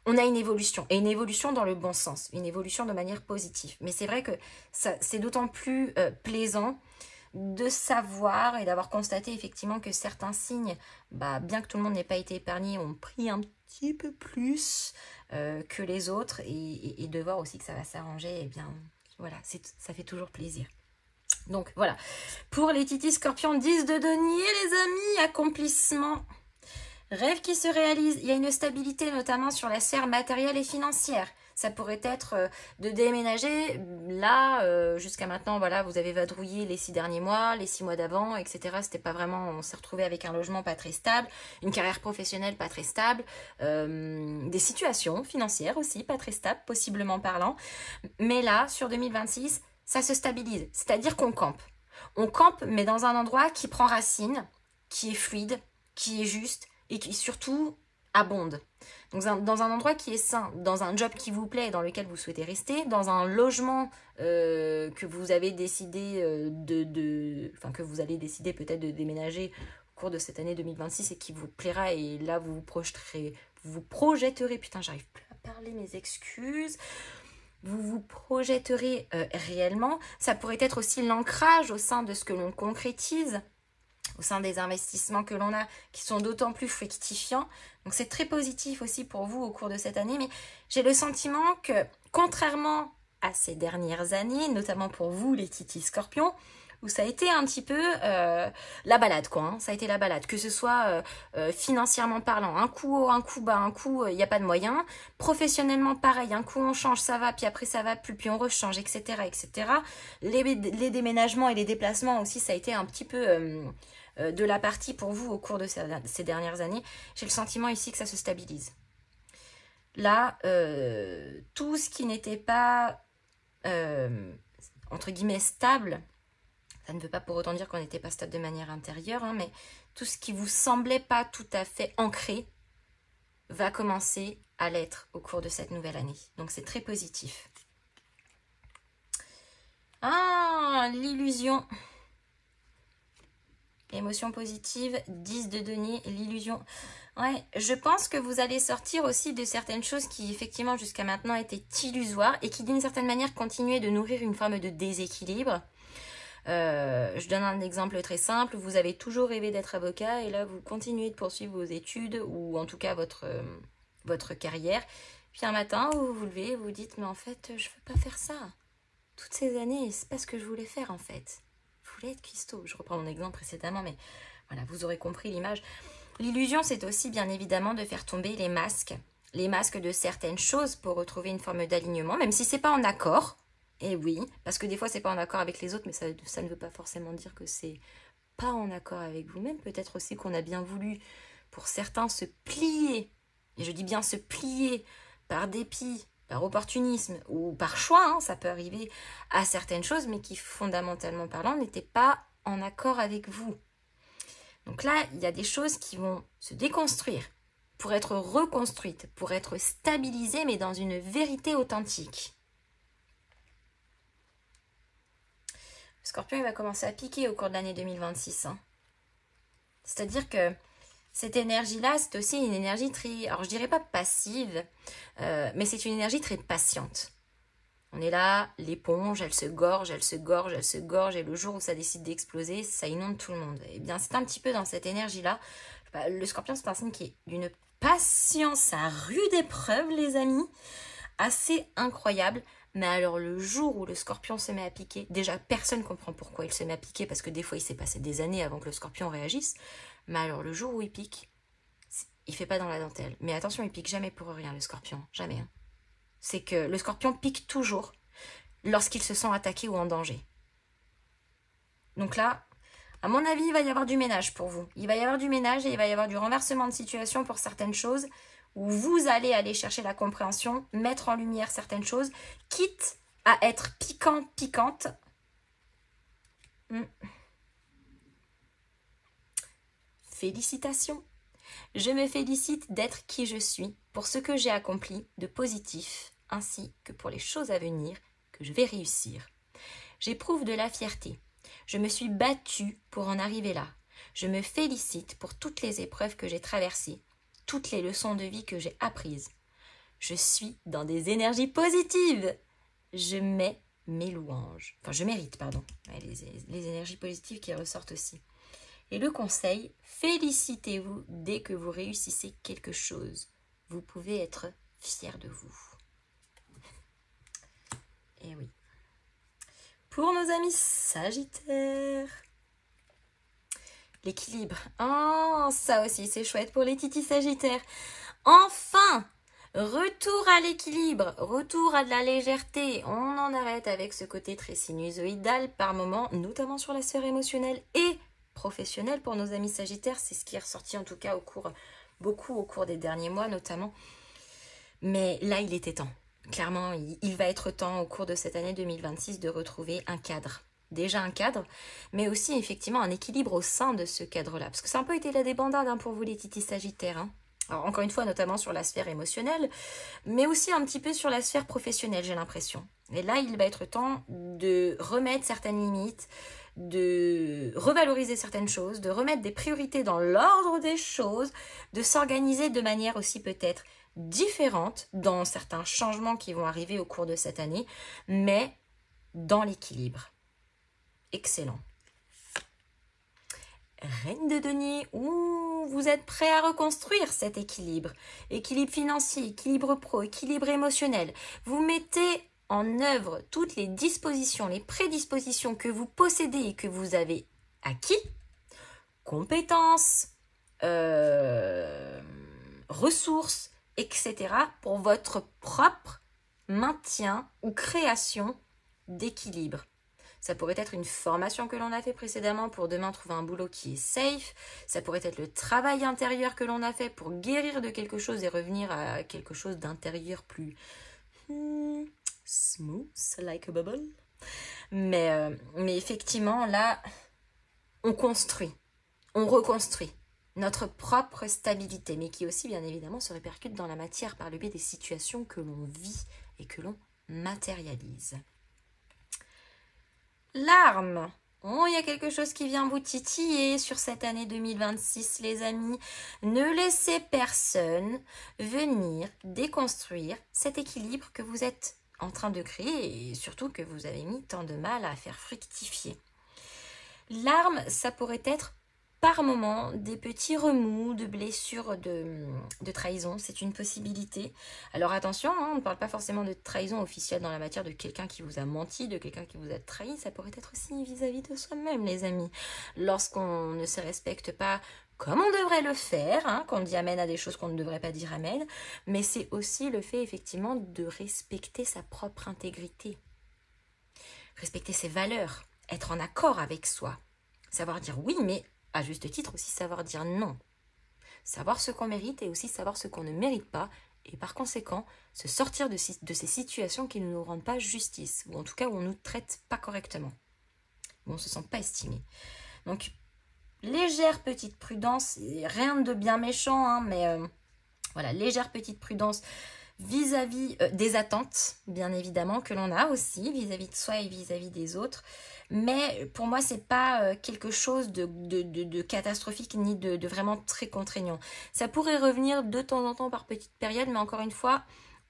on a une évolution. Et une évolution dans le bon sens. Une évolution de manière positive. Mais c'est vrai que c'est d'autant plus plaisant de savoir et d'avoir constaté effectivement que certains signes, bah, bien que tout le monde n'ait pas été épargné, ont pris un petit peu plus que les autres et de voir aussi que ça va s'arranger, et bien voilà, ça fait toujours plaisir. Donc voilà, pour les titis scorpions, 10 de denier les amis, accomplissement, rêve qui se réalise, il y a une stabilité notamment sur la sphère matérielle et financière. Ça pourrait être de déménager. Là, jusqu'à maintenant, voilà, vous avez vadrouillé les 6 derniers mois, les 6 mois d'avant, etc. C'était pas vraiment, on s'est retrouvé avec un logement pas très stable, une carrière professionnelle pas très stable, des situations financières aussi pas très stables, possiblement parlant. Mais là, sur 2026, ça se stabilise. C'est-à-dire qu'on campe. On campe, mais dans un endroit qui prend racine, qui est fluide, qui est juste et qui surtout abonde. Donc dans un endroit qui est sain, dans un job qui vous plaît et dans lequel vous souhaitez rester, dans un logement que vous avez décidé que vous allez décider peut-être de déménager au cours de cette année 2026 et qui vous plaira, et là vous vous projetterez, putain j'arrive plus à parler, mes excuses, vous vous projetterez réellement. Ça pourrait être aussi l'ancrage au sein de ce que l'on concrétise, au sein des investissements que l'on a, qui sont d'autant plus fructifiants. Donc c'est très positif aussi pour vous au cours de cette année, mais j'ai le sentiment que, contrairement à ces dernières années, notamment pour vous les titis scorpions, où ça a été un petit peu la balade, quoi. Hein. Ça a été la balade, que ce soit financièrement parlant, un coup haut, un coup bas, un coup il n'y a pas de moyen. Professionnellement, pareil, un coup on change, ça va, puis après ça va plus, puis on rechange, etc., etc. Les déménagements et les déplacements aussi, ça a été un petit peu de la partie pour vous au cours de ces dernières années. J'ai le sentiment ici que ça se stabilise. Là, tout ce qui n'était pas entre guillemets stable, ça ne veut pas pour autant dire qu'on n'était pas stable de manière intérieure, hein, mais tout ce qui vous semblait pas tout à fait ancré va commencer à l'être au cours de cette nouvelle année. Donc c'est très positif. Ah, l'illusion. Émotion positive, 10 de denier, l'illusion. Ouais, je pense que vous allez sortir aussi de certaines choses qui effectivement jusqu'à maintenant étaient illusoires et qui d'une certaine manière continuaient de nourrir une forme de déséquilibre. Je donne un exemple très simple, vous avez toujours rêvé d'être avocat et là vous continuez de poursuivre vos études ou en tout cas votre carrière. Puis un matin vous vous levez et vous dites mais en fait je veux pas faire ça. Toutes ces années c'est pas ce que je voulais faire en fait. Je voulais être cuistot. Je reprends mon exemple précédemment mais voilà, vous aurez compris l'image. L'illusion c'est aussi bien évidemment de faire tomber les masques de certaines choses pour retrouver une forme d'alignement, même si c'est pas en accord. Et oui, parce que des fois c'est pas en accord avec les autres, mais ça ne veut pas forcément dire que c'est pas en accord avec vous-même. Peut-être aussi qu'on a bien voulu, pour certains, se plier, et je dis bien se plier, par dépit, par opportunisme ou par choix, hein, ça peut arriver à certaines choses, mais qui fondamentalement parlant n'étaient pas en accord avec vous. Donc là, il y a des choses qui vont se déconstruire, pour être reconstruite, pour être stabilisée, mais dans une vérité authentique. Le Scorpion, il va commencer à piquer au cours de l'année 2026. Hein. C'est-à-dire que cette énergie-là, c'est aussi une énergie très, alors je dirais pas passive, mais c'est une énergie très patiente. On est là, l'éponge, elle se gorge, elle se gorge, elle se gorge, et le jour où ça décide d'exploser, ça inonde tout le monde. Et bien, c'est un petit peu dans cette énergie-là. Le Scorpion, c'est un signe qui est d'une patience à rude épreuve, les amis, assez incroyable. Mais alors, le jour où le Scorpion se met à piquer, déjà, personne ne comprend pourquoi il se met à piquer, parce que des fois, il s'est passé des années avant que le Scorpion réagisse. Mais alors, le jour où il pique, il fait pas dans la dentelle. Mais attention, il pique jamais pour rien, le Scorpion. Jamais. Hein. C'est que le Scorpion pique toujours lorsqu'il se sent attaqué ou en danger. Donc là, à mon avis, il va y avoir du ménage pour vous. Il va y avoir du ménage et il va y avoir du renversement de situation pour certaines choses où vous allez aller chercher la compréhension, mettre en lumière certaines choses, quitte à être piquante. Félicitations. Je me félicite d'être qui je suis, pour ce que j'ai accompli de positif, ainsi que pour les choses à venir que je vais réussir. J'éprouve de la fierté. Je me suis battue pour en arriver là. Je me félicite pour toutes les épreuves que j'ai traversées, toutes les leçons de vie que j'ai apprises. Je suis dans des énergies positives. Je mets mes louanges. Enfin, je mérite, pardon. Les énergies positives qui ressortent aussi. Et le conseil, félicitez-vous dès que vous réussissez quelque chose. Vous pouvez être fier de vous. Et oui. Pour nos amis Sagittaires, l'équilibre. Oh, ça aussi, c'est chouette pour les titis Sagittaires. Enfin, retour à l'équilibre, retour à de la légèreté. On en arrête avec ce côté très sinusoïdal par moment, notamment sur la sphère émotionnelle et professionnelle pour nos amis Sagittaires. C'est ce qui est ressorti en tout cas beaucoup au cours des derniers mois notamment. Mais là, il était temps. Clairement, il va être temps au cours de cette année 2026 de retrouver un cadre. Déjà un cadre, mais aussi effectivement un équilibre au sein de ce cadre-là. Parce que ça a un peu été la débandade pour vous les titis Sagittaires. Hein. Alors encore une fois, notamment sur la sphère émotionnelle, mais aussi un petit peu sur la sphère professionnelle, j'ai l'impression. Et là, il va être temps de remettre certaines limites, de revaloriser certaines choses, de remettre des priorités dans l'ordre des choses, de s'organiser de manière aussi peut-être différente dans certains changements qui vont arriver au cours de cette année, mais dans l'équilibre. Excellent. Reine de denier, vous êtes prêt à reconstruire cet équilibre. Équilibre financier, équilibre pro, équilibre émotionnel. Vous mettez en œuvre toutes les dispositions, les prédispositions que vous possédez et que vous avez acquis. Compétences, ressources, etc. pour votre propre maintien ou création d'équilibre. Ça pourrait être une formation que l'on a fait précédemment pour demain trouver un boulot qui est safe. Ça pourrait être le travail intérieur que l'on a fait pour guérir de quelque chose et revenir à quelque chose d'intérieur plus smooth, like a bubble. Mais effectivement, là, on construit, on reconstruit notre propre stabilité, mais qui aussi, bien évidemment, se répercute dans la matière par le biais des situations que l'on vit et que l'on matérialise. L'arme. Oh, il y a quelque chose qui vient vous titiller sur cette année 2026, les amis. Ne laissez personne venir déconstruire cet équilibre que vous êtes en train de créer et surtout que vous avez mis tant de mal à faire fructifier. L'arme, ça pourrait être par moment des petits remous de blessures de trahison, c'est une possibilité. Alors attention, on ne parle pas forcément de trahison officielle dans la matière de quelqu'un qui vous a menti, de quelqu'un qui vous a trahi, ça pourrait être aussi vis-à-vis de soi-même, les amis. Lorsqu'on ne se respecte pas comme on devrait le faire, qu'on dit amen à des choses qu'on ne devrait pas dire amen, mais c'est aussi le fait effectivement de respecter sa propre intégrité, respecter ses valeurs, être en accord avec soi, savoir dire oui, mais à juste titre aussi savoir dire non. Savoir ce qu'on mérite et aussi savoir ce qu'on ne mérite pas et par conséquent se sortir de ces situations qui ne nous rendent pas justice ou en tout cas où on ne nous traite pas correctement, où on ne se sent pas estimé. Donc légère petite prudence, rien de bien méchant, mais Voilà, légère petite prudence vis-à-vis des attentes, bien évidemment, que l'on a aussi, vis-à-vis de soi et vis-à-vis des autres. Mais pour moi, c'est pas quelque chose de catastrophique ni de vraiment très contraignant. Ça pourrait revenir de temps en temps par petites périodes, mais encore une fois,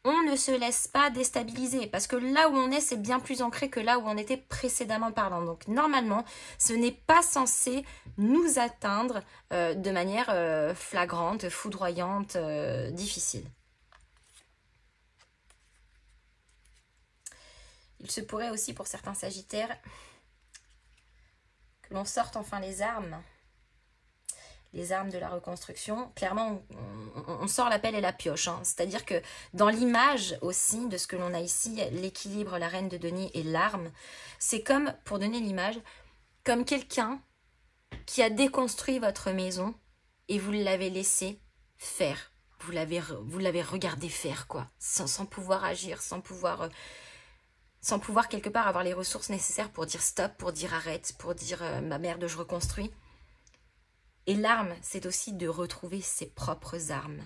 on ne se laisse pas déstabiliser. Parce que là où on est, c'est bien plus ancré que là où on était précédemment parlant. Donc normalement, ce n'est pas censé nous atteindre de manière flagrante, foudroyante, difficile. Il se pourrait aussi pour certains sagittaires que l'on sorte enfin les armes de la reconstruction. Clairement, on sort la pelle et la pioche. Hein. C'est-à-dire que dans l'image aussi de ce que l'on a ici, l'équilibre, la reine de denier et l'arme, c'est comme, pour donner l'image, comme quelqu'un qui a déconstruit votre maison et vous l'avez laissé faire. Vous l'avez regardé faire, quoi, sans pouvoir agir, sans pouvoir quelque part avoir les ressources nécessaires pour dire stop, pour dire arrête, pour dire ma merde, je reconstruis. Et l'arme, c'est aussi de retrouver ses propres armes,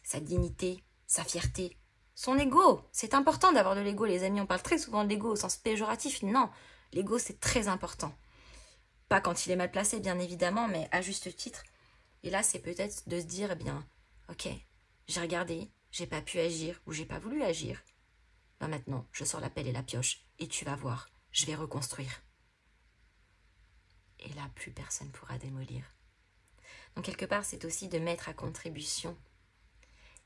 sa dignité, sa fierté, son ego. C'est important d'avoir de l'ego, les amis. On parle très souvent de l'ego au sens péjoratif. Non, l'ego, c'est très important. Pas quand il est mal placé, bien évidemment, mais à juste titre. Et là, c'est peut-être de se dire, eh bien, ok, j'ai regardé, j'ai pas pu agir ou j'ai pas voulu agir. Ben maintenant, je sors la pelle et la pioche et tu vas voir, je vais reconstruire. Et là, plus personne pourra démolir. Donc quelque part, c'est aussi de mettre à contribution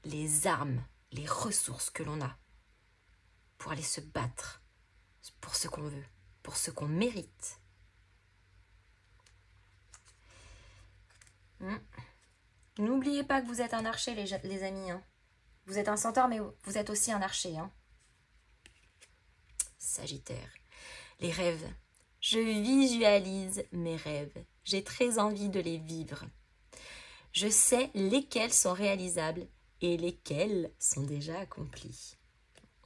les armes, les ressources que l'on a pour aller se battre pour ce qu'on veut, pour ce qu'on mérite. N'oubliez pas que vous êtes un archer, les amis. Hein. Vous êtes un centaure, mais vous êtes aussi un archer. Hein. Sagittaire. Les rêves. Je visualise mes rêves. J'ai très envie de les vivre. Je sais lesquels sont réalisables et lesquels sont déjà accomplis.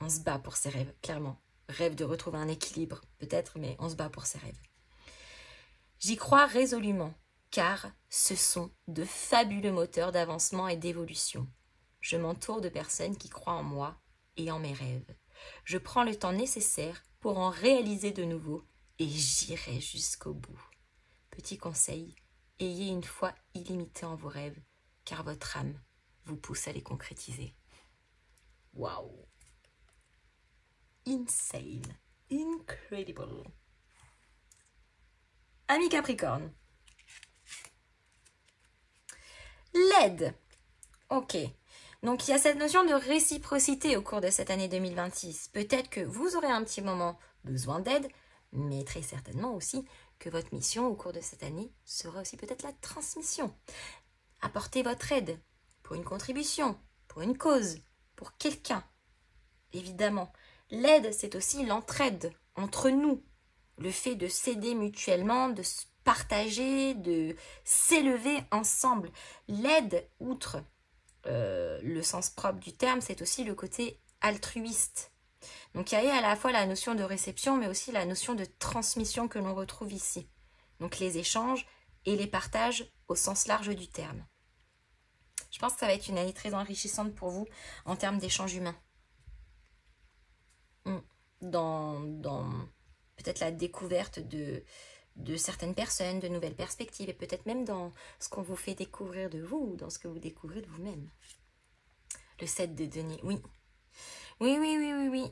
On se bat pour ses rêves, clairement. Rêve de retrouver un équilibre, peut-être, mais on se bat pour ses rêves. J'y crois résolument, car ce sont de fabuleux moteurs d'avancement et d'évolution. Je m'entoure de personnes qui croient en moi et en mes rêves. Je prends le temps nécessaire pour en réaliser de nouveau et j'irai jusqu'au bout. Petit conseil, ayez une foi illimitée en vos rêves, car votre âme vous pousse à les concrétiser. Waouh! Insane! Incredible! Ami Capricorne. L'aide. Ok. Donc il y a cette notion de réciprocité au cours de cette année 2026. Peut-être que vous aurez un petit moment besoin d'aide, mais très certainement aussi que votre mission au cours de cette année sera aussi peut-être la transmission. Apportez votre aide pour une contribution, pour une cause, pour quelqu'un. Évidemment, l'aide, c'est aussi l'entraide entre nous. Le fait de s'aider mutuellement, de se partager, de s'élever ensemble. L'aide, outre le sens propre du terme, c'est aussi le côté altruiste. Donc il y a à la fois la notion de réception, mais aussi la notion de transmission que l'on retrouve ici. Donc les échanges et les partages au sens large du terme. Je pense que ça va être une année très enrichissante pour vous en termes d'échanges humains. Dans peut-être la découverte de certaines personnes, de nouvelles perspectives, et peut-être même dans ce qu'on vous fait découvrir de vous, ou dans ce que vous découvrez de vous-même. Le 7 de denier, oui. Oui.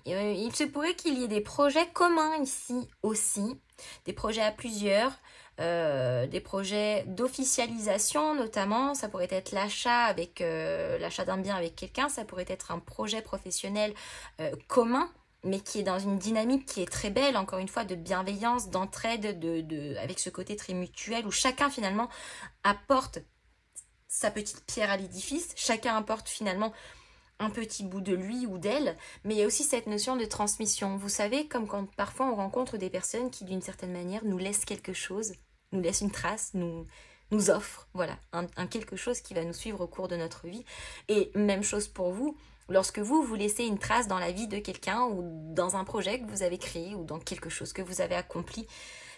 Il se pourrait qu'il y ait des projets communs ici aussi, des projets à plusieurs, des projets d'officialisation notamment. Ça pourrait être l'achat d'un bien avec quelqu'un, ça pourrait être un projet professionnel commun, mais qui est dans une dynamique qui est très belle, encore une fois, de bienveillance, d'entraide, avec ce côté très mutuel, où chacun finalement apporte sa petite pierre à l'édifice, chacun apporte finalement un petit bout de lui ou d'elle, mais il y a aussi cette notion de transmission. Vous savez, comme quand parfois on rencontre des personnes qui d'une certaine manière nous laissent quelque chose, nous laissent une trace, nous offrent, voilà, un quelque chose qui va nous suivre au cours de notre vie. Et même chose pour vous, lorsque vous laissez une trace dans la vie de quelqu'un ou dans un projet que vous avez créé ou dans quelque chose que vous avez accompli,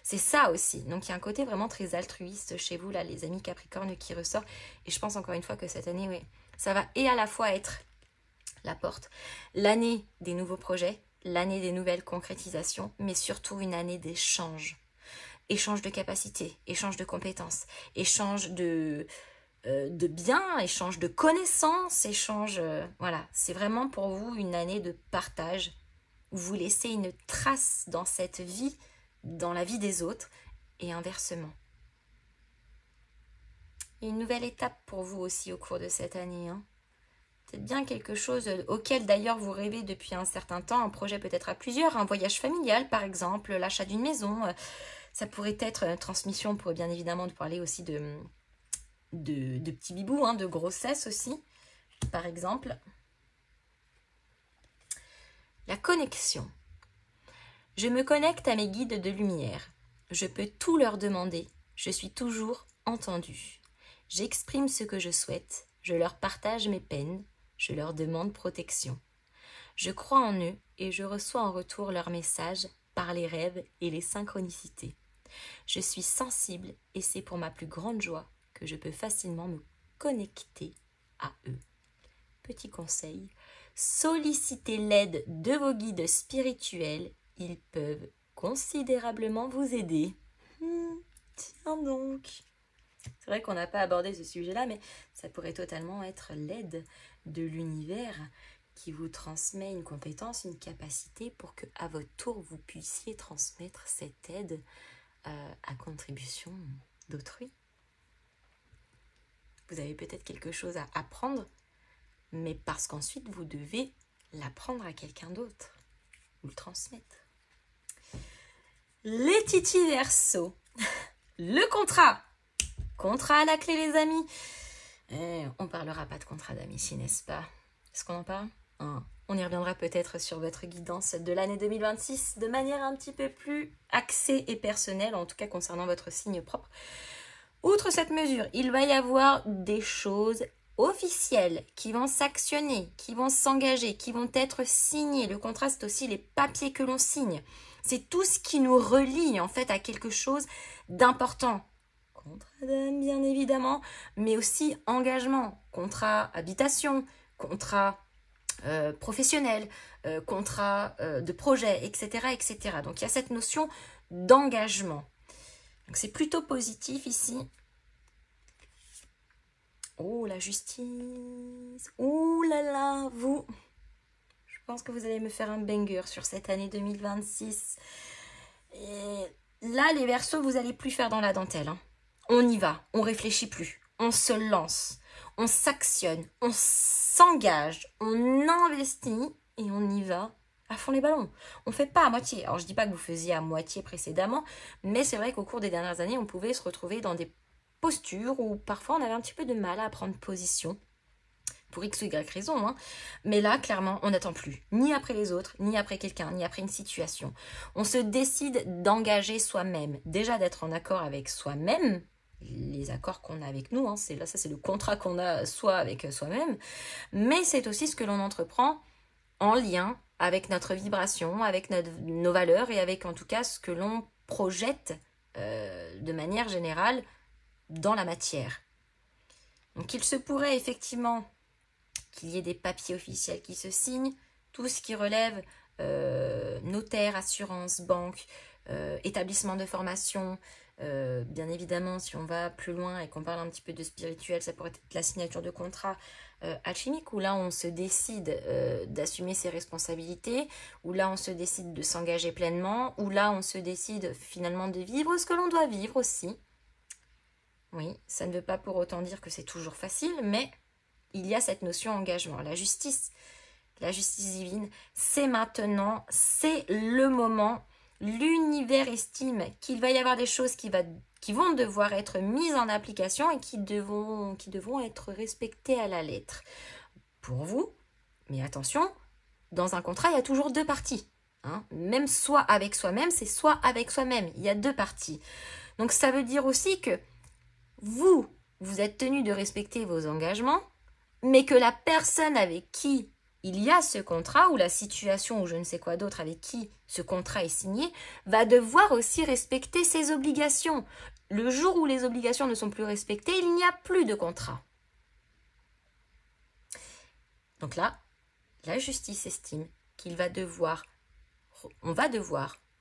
c'est ça aussi. Donc il y a un côté vraiment très altruiste chez vous, là, les amis Capricornes qui ressort. Et je pense encore une fois que cette année, oui, Ça va et à la fois être la porte, l'année des nouveaux projets, l'année des nouvelles concrétisations, mais surtout une année d'échange. Échange de capacités, échange de compétences, échange de biens, échange de connaissances, échange... voilà, c'est vraiment pour vous une année de partage où vous laissez une trace dans cette vie, dans la vie des autres et inversement. Et une nouvelle étape pour vous aussi au cours de cette année. Hein. C'est bien quelque chose auquel d'ailleurs vous rêvez depuis un certain temps, un projet peut-être à plusieurs, un voyage familial par exemple, l'achat d'une maison. Ça pourrait être une transmission, on pourrait bien évidemment parler aussi de petits bibous, hein, de grossesse aussi, par exemple. La connexion. Je me connecte à mes guides de lumière. Je peux tout leur demander. Je suis toujours entendue. J'exprime ce que je souhaite. Je leur partage mes peines. Je leur demande protection. Je crois en eux et je reçois en retour leurs messages par les rêves et les synchronicités. Je suis sensible et c'est pour ma plus grande joie que je peux facilement me connecter à eux. Petit conseil, sollicitez l'aide de vos guides spirituels, ils peuvent considérablement vous aider. Tiens donc. C'est vrai qu'on n'a pas abordé ce sujet-là, mais ça pourrait totalement être l'aide de l'univers qui vous transmet une compétence, une capacité pour que, à votre tour, vous puissiez transmettre cette aide à contribution d'autrui. Vous avez peut-être quelque chose à apprendre, mais parce qu'ensuite vous devez l'apprendre à quelqu'un d'autre, ou le transmettre. Les titis Verseaux, le contrat à la clé les amis. On parlera pas de contrat d'amitié, n'est-ce pas? Est-ce qu'on en parle? On y reviendra peut-être sur votre guidance de l'année 2026 de manière un petit peu plus axée et personnelle, en tout cas concernant votre signe propre. Outre cette mesure, il va y avoir des choses officielles qui vont s'actionner, qui vont s'engager, qui vont être signées. Le contrat, c'est aussi les papiers que l'on signe. C'est tout ce qui nous relie en fait à quelque chose d'important. Contrat d'âme, bien évidemment, mais aussi engagement, contrat habitation, contrat professionnel, contrat de projet, etc., etc. Donc il y a cette notion d'engagement. Donc c'est plutôt positif ici. Oh, la justice. Oh là là, vous. Je pense que vous allez me faire un banger sur cette année 2026. Et là, les Verseaux, vous n'allez plus faire dans la dentelle. Hein. On y va, on réfléchit plus, on se lance, on s'actionne, on s'engage, on investit et on y va à fond les ballons. On ne fait pas à moitié. Alors, je ne dis pas que vous faisiez à moitié précédemment, mais c'est vrai qu'au cours des dernières années, on pouvait se retrouver dans des postures où parfois on avait un petit peu de mal à prendre position. Pour X ou Y raison, hein. Mais là, clairement, on n'attend plus, ni après les autres, ni après quelqu'un, ni après une situation. On se décide d'engager soi-même, déjà d'être en accord avec soi-même, les accords qu'on a avec nous, hein, ça c'est le contrat qu'on a soit avec soi-même, mais c'est aussi ce que l'on entreprend en lien avec notre vibration, avec nos valeurs et avec en tout cas ce que l'on projette de manière générale dans la matière. Donc il se pourrait effectivement qu'il y ait des papiers officiels qui se signent, tout ce qui relève notaire, assurance, banque, établissement de formation, bien évidemment si on va plus loin et qu'on parle un petit peu de spirituel, ça pourrait être la signature de contrat alchimique, où là on se décide d'assumer ses responsabilités, où là on se décide de s'engager pleinement, où là on se décide finalement de vivre ce que l'on doit vivre aussi. Oui, ça ne veut pas pour autant dire que c'est toujours facile, mais il y a cette notion d'engagement. La justice divine, c'est maintenant, c'est le moment. L'univers estime qu'il va y avoir des choses qui vont devoir être mises en application et qui devront être respectées à la lettre. Pour vous, mais attention, dans un contrat, il y a toujours deux parties. Hein. Même soit avec soi-même, c'est soit avec soi-même. Il y a deux parties. Donc ça veut dire aussi que vous êtes tenu de respecter vos engagements, mais que la personne avec qui il y a ce contrat, ou la situation ou je ne sais quoi d'autre avec qui ce contrat est signé, va devoir aussi respecter ses obligations. Le jour où les obligations ne sont plus respectées, il n'y a plus de contrat. Donc là, la justice estime qu'on va devoir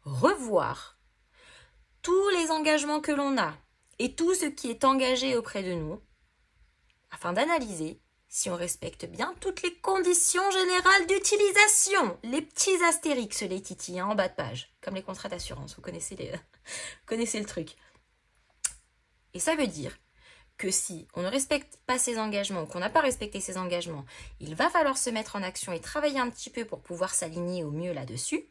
revoir tous les engagements que l'on a et tout ce qui est engagé auprès de nous afin d'analyser si on respecte bien toutes les conditions générales d'utilisation. Les petits astérix, les titis, en bas de page, comme les contrats d'assurance, vous connaissez le truc. Et ça veut dire que si on ne respecte pas ses engagements ou qu'on n'a pas respecté ses engagements, il va falloir se mettre en action et travailler un petit peu pour pouvoir s'aligner au mieux là-dessus.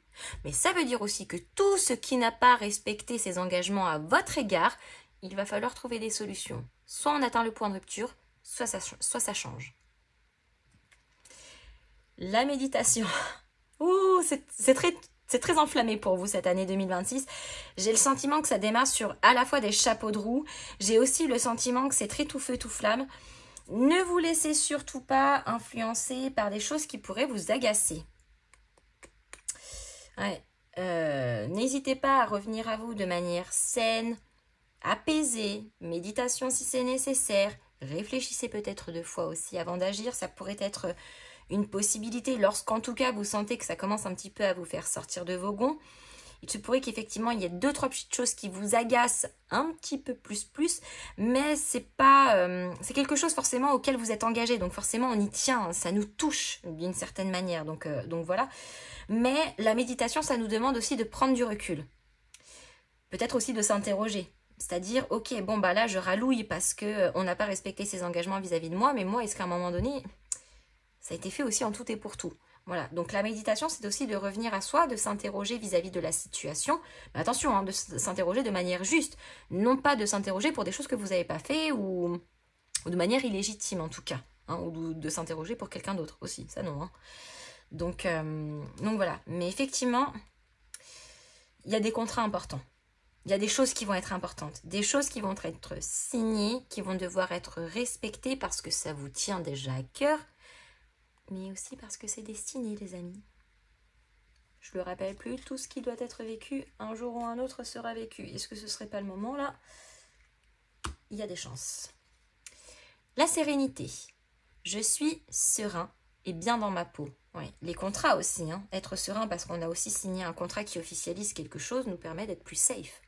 Mais ça veut dire aussi que tout ce qui n'a pas respecté ses engagements à votre égard, il va falloir trouver des solutions. Soit on atteint le point de rupture, soit ça change. La méditation. Ouh, c'est très enflammé pour vous cette année 2026. J'ai le sentiment que ça démarre sur à la fois des chapeaux de roue. J'ai aussi le sentiment que c'est très tout feu, tout flamme. Ne vous laissez surtout pas influencer par des choses qui pourraient vous agacer. Ouais. N'hésitez pas à revenir à vous de manière saine, apaisée. Méditation si c'est nécessaire. Réfléchissez peut-être 2 fois aussi avant d'agir. Ça pourrait être une possibilité lorsqu'en tout cas vous sentez que ça commence un petit peu à vous faire sortir de vos gonds. Il se pourrait qu'effectivement il y ait 2-3 petites choses qui vous agacent un petit peu plus, mais c'est quelque chose forcément auquel vous êtes engagé, donc forcément on y tient, ça nous touche d'une certaine manière, donc voilà. Mais la méditation, ça nous demande aussi de prendre du recul, peut-être aussi de s'interroger. C'est-à-dire, ok, bon bah là je rallouille parce qu'on n'a pas respecté ses engagements vis-à-vis de moi, mais moi est-ce qu'à un moment donné, ça a été fait aussi en tout et pour tout. Voilà, donc la méditation, c'est aussi de revenir à soi, de s'interroger vis-à-vis de la situation. Mais attention, hein, de s'interroger de manière juste. Non pas de s'interroger pour des choses que vous n'avez pas fait ou de manière illégitime en tout cas. Hein, ou de s'interroger pour quelqu'un d'autre aussi, ça non. Hein. Donc voilà, mais effectivement, il y a des contrats importants. Il y a des choses qui vont être importantes, des choses qui vont être signées, qui vont devoir être respectées parce que ça vous tient déjà à cœur, mais aussi parce que c'est destiné, les amis. Je le rappelle plus, tout ce qui doit être vécu, un jour ou un autre sera vécu. Est-ce que ce serait pas le moment là? Il y a des chances. La sérénité. Je suis serein et bien dans ma peau. Oui, les contrats aussi, hein. Être serein parce qu'on a aussi signé un contrat qui officialise quelque chose nous permet d'être plus safe.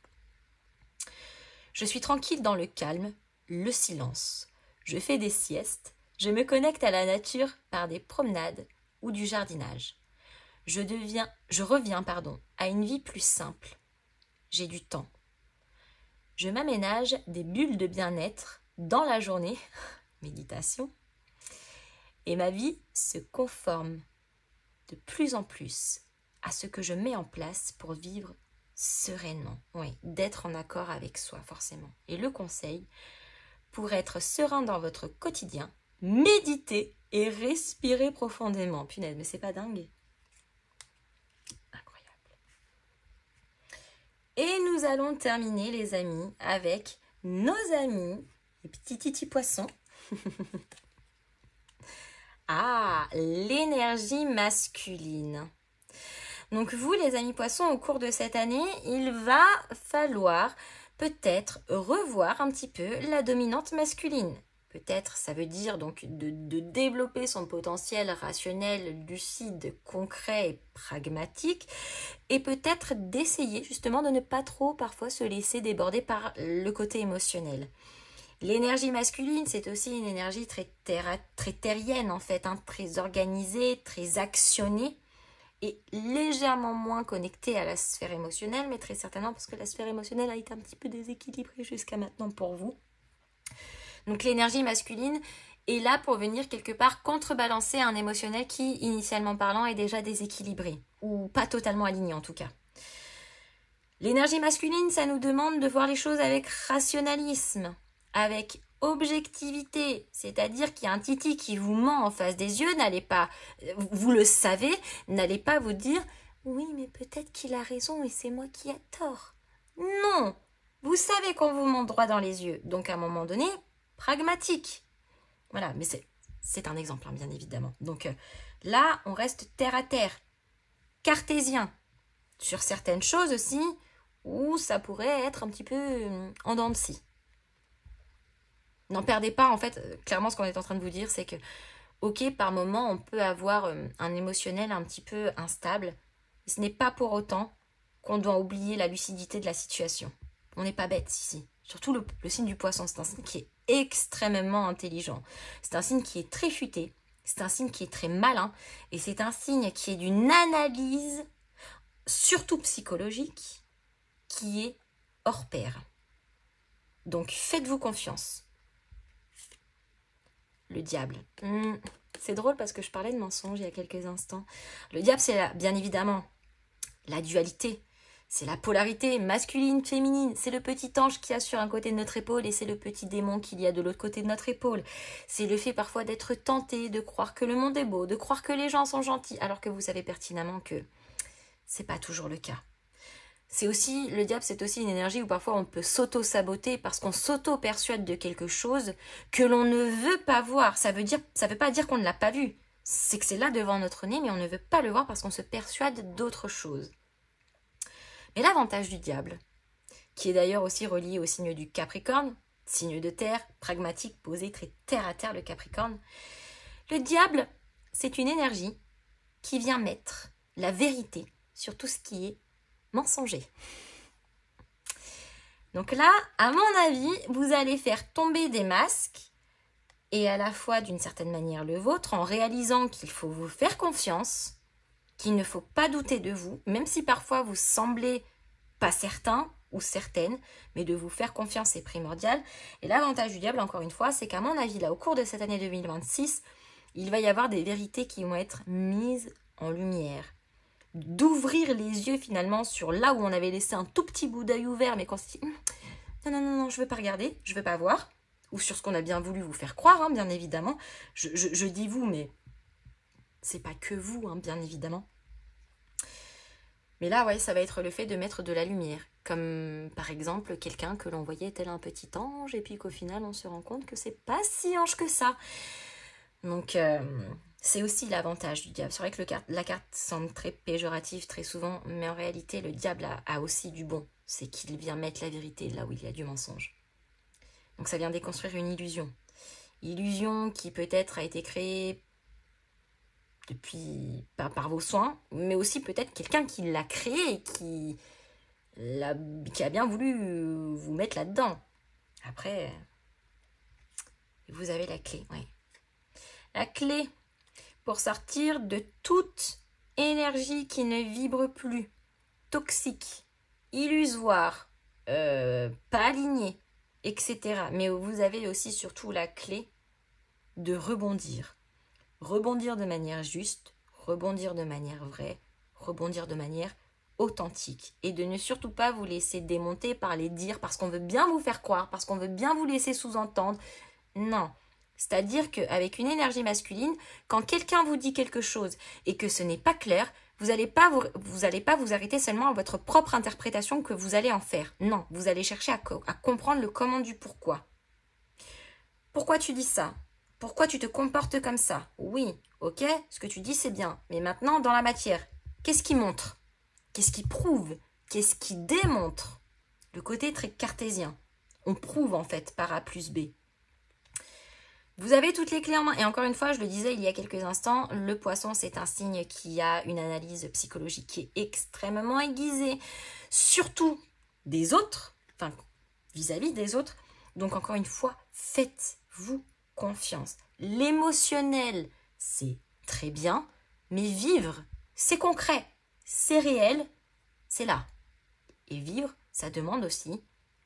Je suis tranquille dans le calme, le silence. Je fais des siestes. Je me connecte à la nature par des promenades ou du jardinage. Je reviens à une vie plus simple. J'ai du temps. Je m'aménage des bulles de bien-être dans la journée, méditation, et ma vie se conforme de plus en plus à ce que je mets en place pour vivre sereinement. Oui, d'être en accord avec soi, forcément. Et le conseil, pour être serein dans votre quotidien, méditez et respirez profondément. Punaise, mais c'est pas dingue? Incroyable. Et nous allons terminer, les amis, avec nos amis, les petits titis poissons. Ah, l'énergie masculine. Donc vous, les amis poissons, au cours de cette année, il va falloir peut-être revoir un petit peu la dominante masculine. Peut-être, ça veut dire donc de développer son potentiel rationnel, lucide, concret et pragmatique, et peut-être d'essayer justement de ne pas trop parfois se laisser déborder par le côté émotionnel. L'énergie masculine, c'est aussi une énergie très terrienne en fait, hein, très organisée, très actionnée et légèrement moins connectée à la sphère émotionnelle, mais très certainement parce que la sphère émotionnelle a été un petit peu déséquilibrée jusqu'à maintenant pour vous. Donc l'énergie masculine est là pour venir quelque part contrebalancer un émotionnel qui, initialement parlant, est déjà déséquilibré, ou pas totalement aligné en tout cas. L'énergie masculine, ça nous demande de voir les choses avec rationalisme, avec objectivité, c'est-à-dire qu'il y a un titi qui vous ment en face des yeux, n'allez pas, vous le savez, n'allez pas vous dire « Oui, mais peut-être qu'il a raison et c'est moi qui ai tort. » Non, vous savez qu'on vous ment droit dans les yeux, donc à un moment donné, pragmatique. Voilà, mais c'est un exemple, hein, bien évidemment. Donc là, on reste terre à terre, cartésien, sur certaines choses aussi, où ça pourrait être un petit peu en dents de scie. N'en perdez pas, en fait, clairement, ce qu'on est en train de vous dire, c'est que Ok, par moment, on peut avoir un émotionnel un petit peu instable. Ce n'est pas pour autant qu'on doit oublier la lucidité de la situation. On n'est pas bête ici. Surtout le signe du poisson, c'est un signe qui est extrêmement intelligent. C'est un signe qui est très futé. C'est un signe qui est très malin. Et c'est un signe qui est d'une analyse, surtout psychologique, qui est hors pair. Donc faites-vous confiance. Le diable. C'est drôle parce que je parlais de mensonge il y a quelques instants. Le diable, c'est bien évidemment la dualité. C'est la polarité masculine, féminine. C'est le petit ange qui a sur un côté de notre épaule et c'est le petit démon qu'il y a de l'autre côté de notre épaule. C'est le fait parfois d'être tenté, de croire que le monde est beau, de croire que les gens sont gentils, alors que vous savez pertinemment que c'est pas toujours le cas. C'est aussi, le diable, c'est aussi une énergie où parfois on peut s'auto-saboter parce qu'on s'auto-persuade de quelque chose que l'on ne veut pas voir. Ça veut pas dire qu'on ne l'a pas vu. C'est que c'est là devant notre nez, mais on ne veut pas le voir parce qu'on se persuade d'autre chose. Mais l'avantage du diable, qui est d'ailleurs aussi relié au signe du Capricorne, signe de terre, pragmatique, posé, très terre à terre le Capricorne, le diable, c'est une énergie qui vient mettre la vérité sur tout ce qui est mensonger. Donc là, à mon avis, vous allez faire tomber des masques et à la fois d'une certaine manière le vôtre en réalisant qu'il faut vous faire confiance, qu'il ne faut pas douter de vous, même si parfois vous semblez pas certain ou certaine, mais de vous faire confiance c'est primordial. Et l'avantage du diable, encore une fois, c'est qu'à mon avis, là, au cours de cette année 2026, il va y avoir des vérités qui vont être mises en lumière. D'ouvrir les yeux finalement sur là où on avait laissé un tout petit bout d'œil ouvert, mais qu'on se dit non, je veux pas regarder, je veux pas voir, ou sur ce qu'on a bien voulu vous faire croire, bien évidemment. Je dis vous, mais c'est pas que vous, bien évidemment. Mais là, ouais, ça va être le fait de mettre de la lumière, comme par exemple quelqu'un que l'on voyait tel un petit ange, et puis qu'au final on se rend compte que c'est pas si ange que ça. Donc c'est aussi l'avantage du diable. C'est vrai que la carte semble très péjorative très souvent, mais en réalité le diable a aussi du bon. C'est qu'il vient mettre la vérité là où il y a du mensonge. Donc ça vient déconstruire une illusion. Illusion qui peut-être a été créée depuis par vos soins, mais aussi peut-être quelqu'un qui l'a créée et qui a bien voulu vous mettre là-dedans. Après, vous avez la clé, oui. La clé pour sortir de toute énergie qui ne vibre plus, toxique, illusoire, pas alignée, etc. Mais vous avez aussi surtout la clé de rebondir. Rebondir de manière juste, rebondir de manière vraie, rebondir de manière authentique. Et de ne surtout pas vous laisser démonter par les dires, parce qu'on veut bien vous faire croire, parce qu'on veut bien vous laisser sous-entendre. Non. C'est-à-dire qu'avec une énergie masculine, quand quelqu'un vous dit quelque chose et que ce n'est pas clair, vous n'allez pas vous arrêter seulement à votre propre interprétation que vous allez en faire. Non, vous allez chercher à comprendre le comment du pourquoi. Pourquoi tu dis ça ? Pourquoi tu te comportes comme ça ? Oui, ok, ce que tu dis c'est bien. Mais maintenant, dans la matière, qu'est-ce qui montre ? Qu'est-ce qui prouve ? Qu'est-ce qui démontre ? Le côté très cartésien. On prouve en fait par A plus B. Vous avez toutes les clés en main. Et encore une fois, je le disais il y a quelques instants, le poisson, c'est un signe qui a une analyse psychologique qui est extrêmement aiguisée, surtout des autres, enfin vis-à-vis des autres. Donc encore une fois, faites-vous confiance. L'émotionnel, c'est très bien, mais vivre, c'est concret, c'est réel, c'est là. Et vivre, ça demande aussi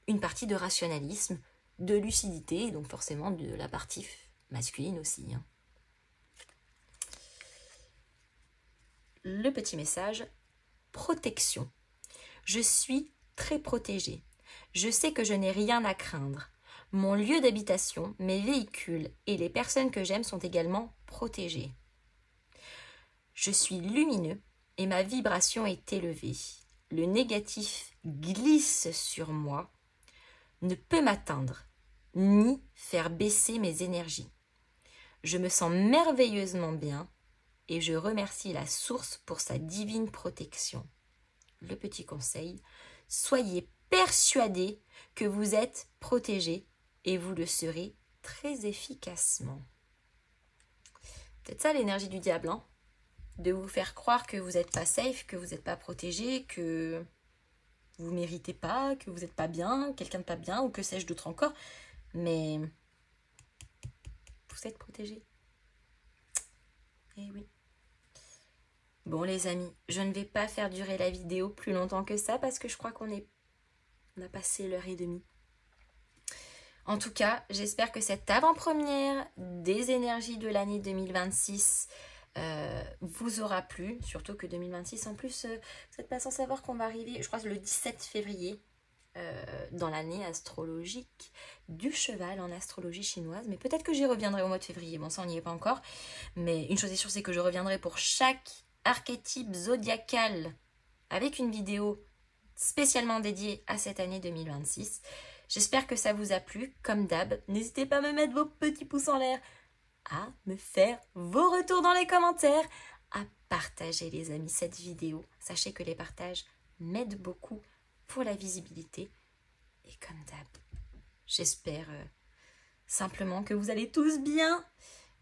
une partie de rationalisme, de lucidité, et donc forcément de la partie masculine aussi. Le petit message, protection. Je suis très protégée. Je sais que je n'ai rien à craindre. Mon lieu d'habitation, mes véhicules et les personnes que j'aime sont également protégés. Je suis lumineux et ma vibration est élevée. Le négatif glisse sur moi, ne peut m'atteindre, ni faire baisser mes énergies. Je me sens merveilleusement bien et je remercie la source pour sa divine protection. Le petit conseil, soyez persuadés que vous êtes protégés et vous le serez très efficacement. peut-être ça l'énergie du diable, hein, de vous faire croire que vous n'êtes pas safe, que vous n'êtes pas protégé, que vous ne méritez pas, que vous n'êtes pas bien, quelqu'un de pas bien, ou que sais-je d'autre encore. Mais vous êtes protégé. Eh oui. Bon les amis, je ne vais pas faire durer la vidéo plus longtemps que ça parce que je crois qu'on a passé l'heure et demie. En tout cas, j'espère que cette avant-première des énergies de l'année 2026 vous aura plu. Surtout que 2026, en plus, vous n'êtes pas sans savoir qu'on va arriver, je crois, le 17 février dans l'année astrologique du cheval en astrologie chinoise. Mais peut-être que j'y reviendrai au mois de février. Bon, ça, on n'y est pas encore. Mais une chose est sûre, c'est que je reviendrai pour chaque archétype zodiacal avec une vidéo spécialement dédiée à cette année 2026. J'espère que ça vous a plu, comme d'hab. N'hésitez pas à me mettre vos petits pouces en l'air, à me faire vos retours dans les commentaires, à partager les amis cette vidéo. Sachez que les partages m'aident beaucoup pour la visibilité. Et comme d'hab, j'espère simplement que vous allez tous bien,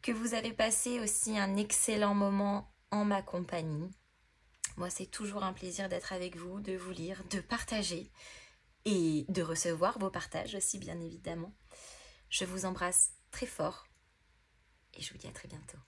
que vous avez passé aussi un excellent moment en ma compagnie. Moi, c'est toujours un plaisir d'être avec vous, de vous lire, de partager et de recevoir vos partages aussi, bien évidemment. Je vous embrasse très fort et je vous dis à très bientôt.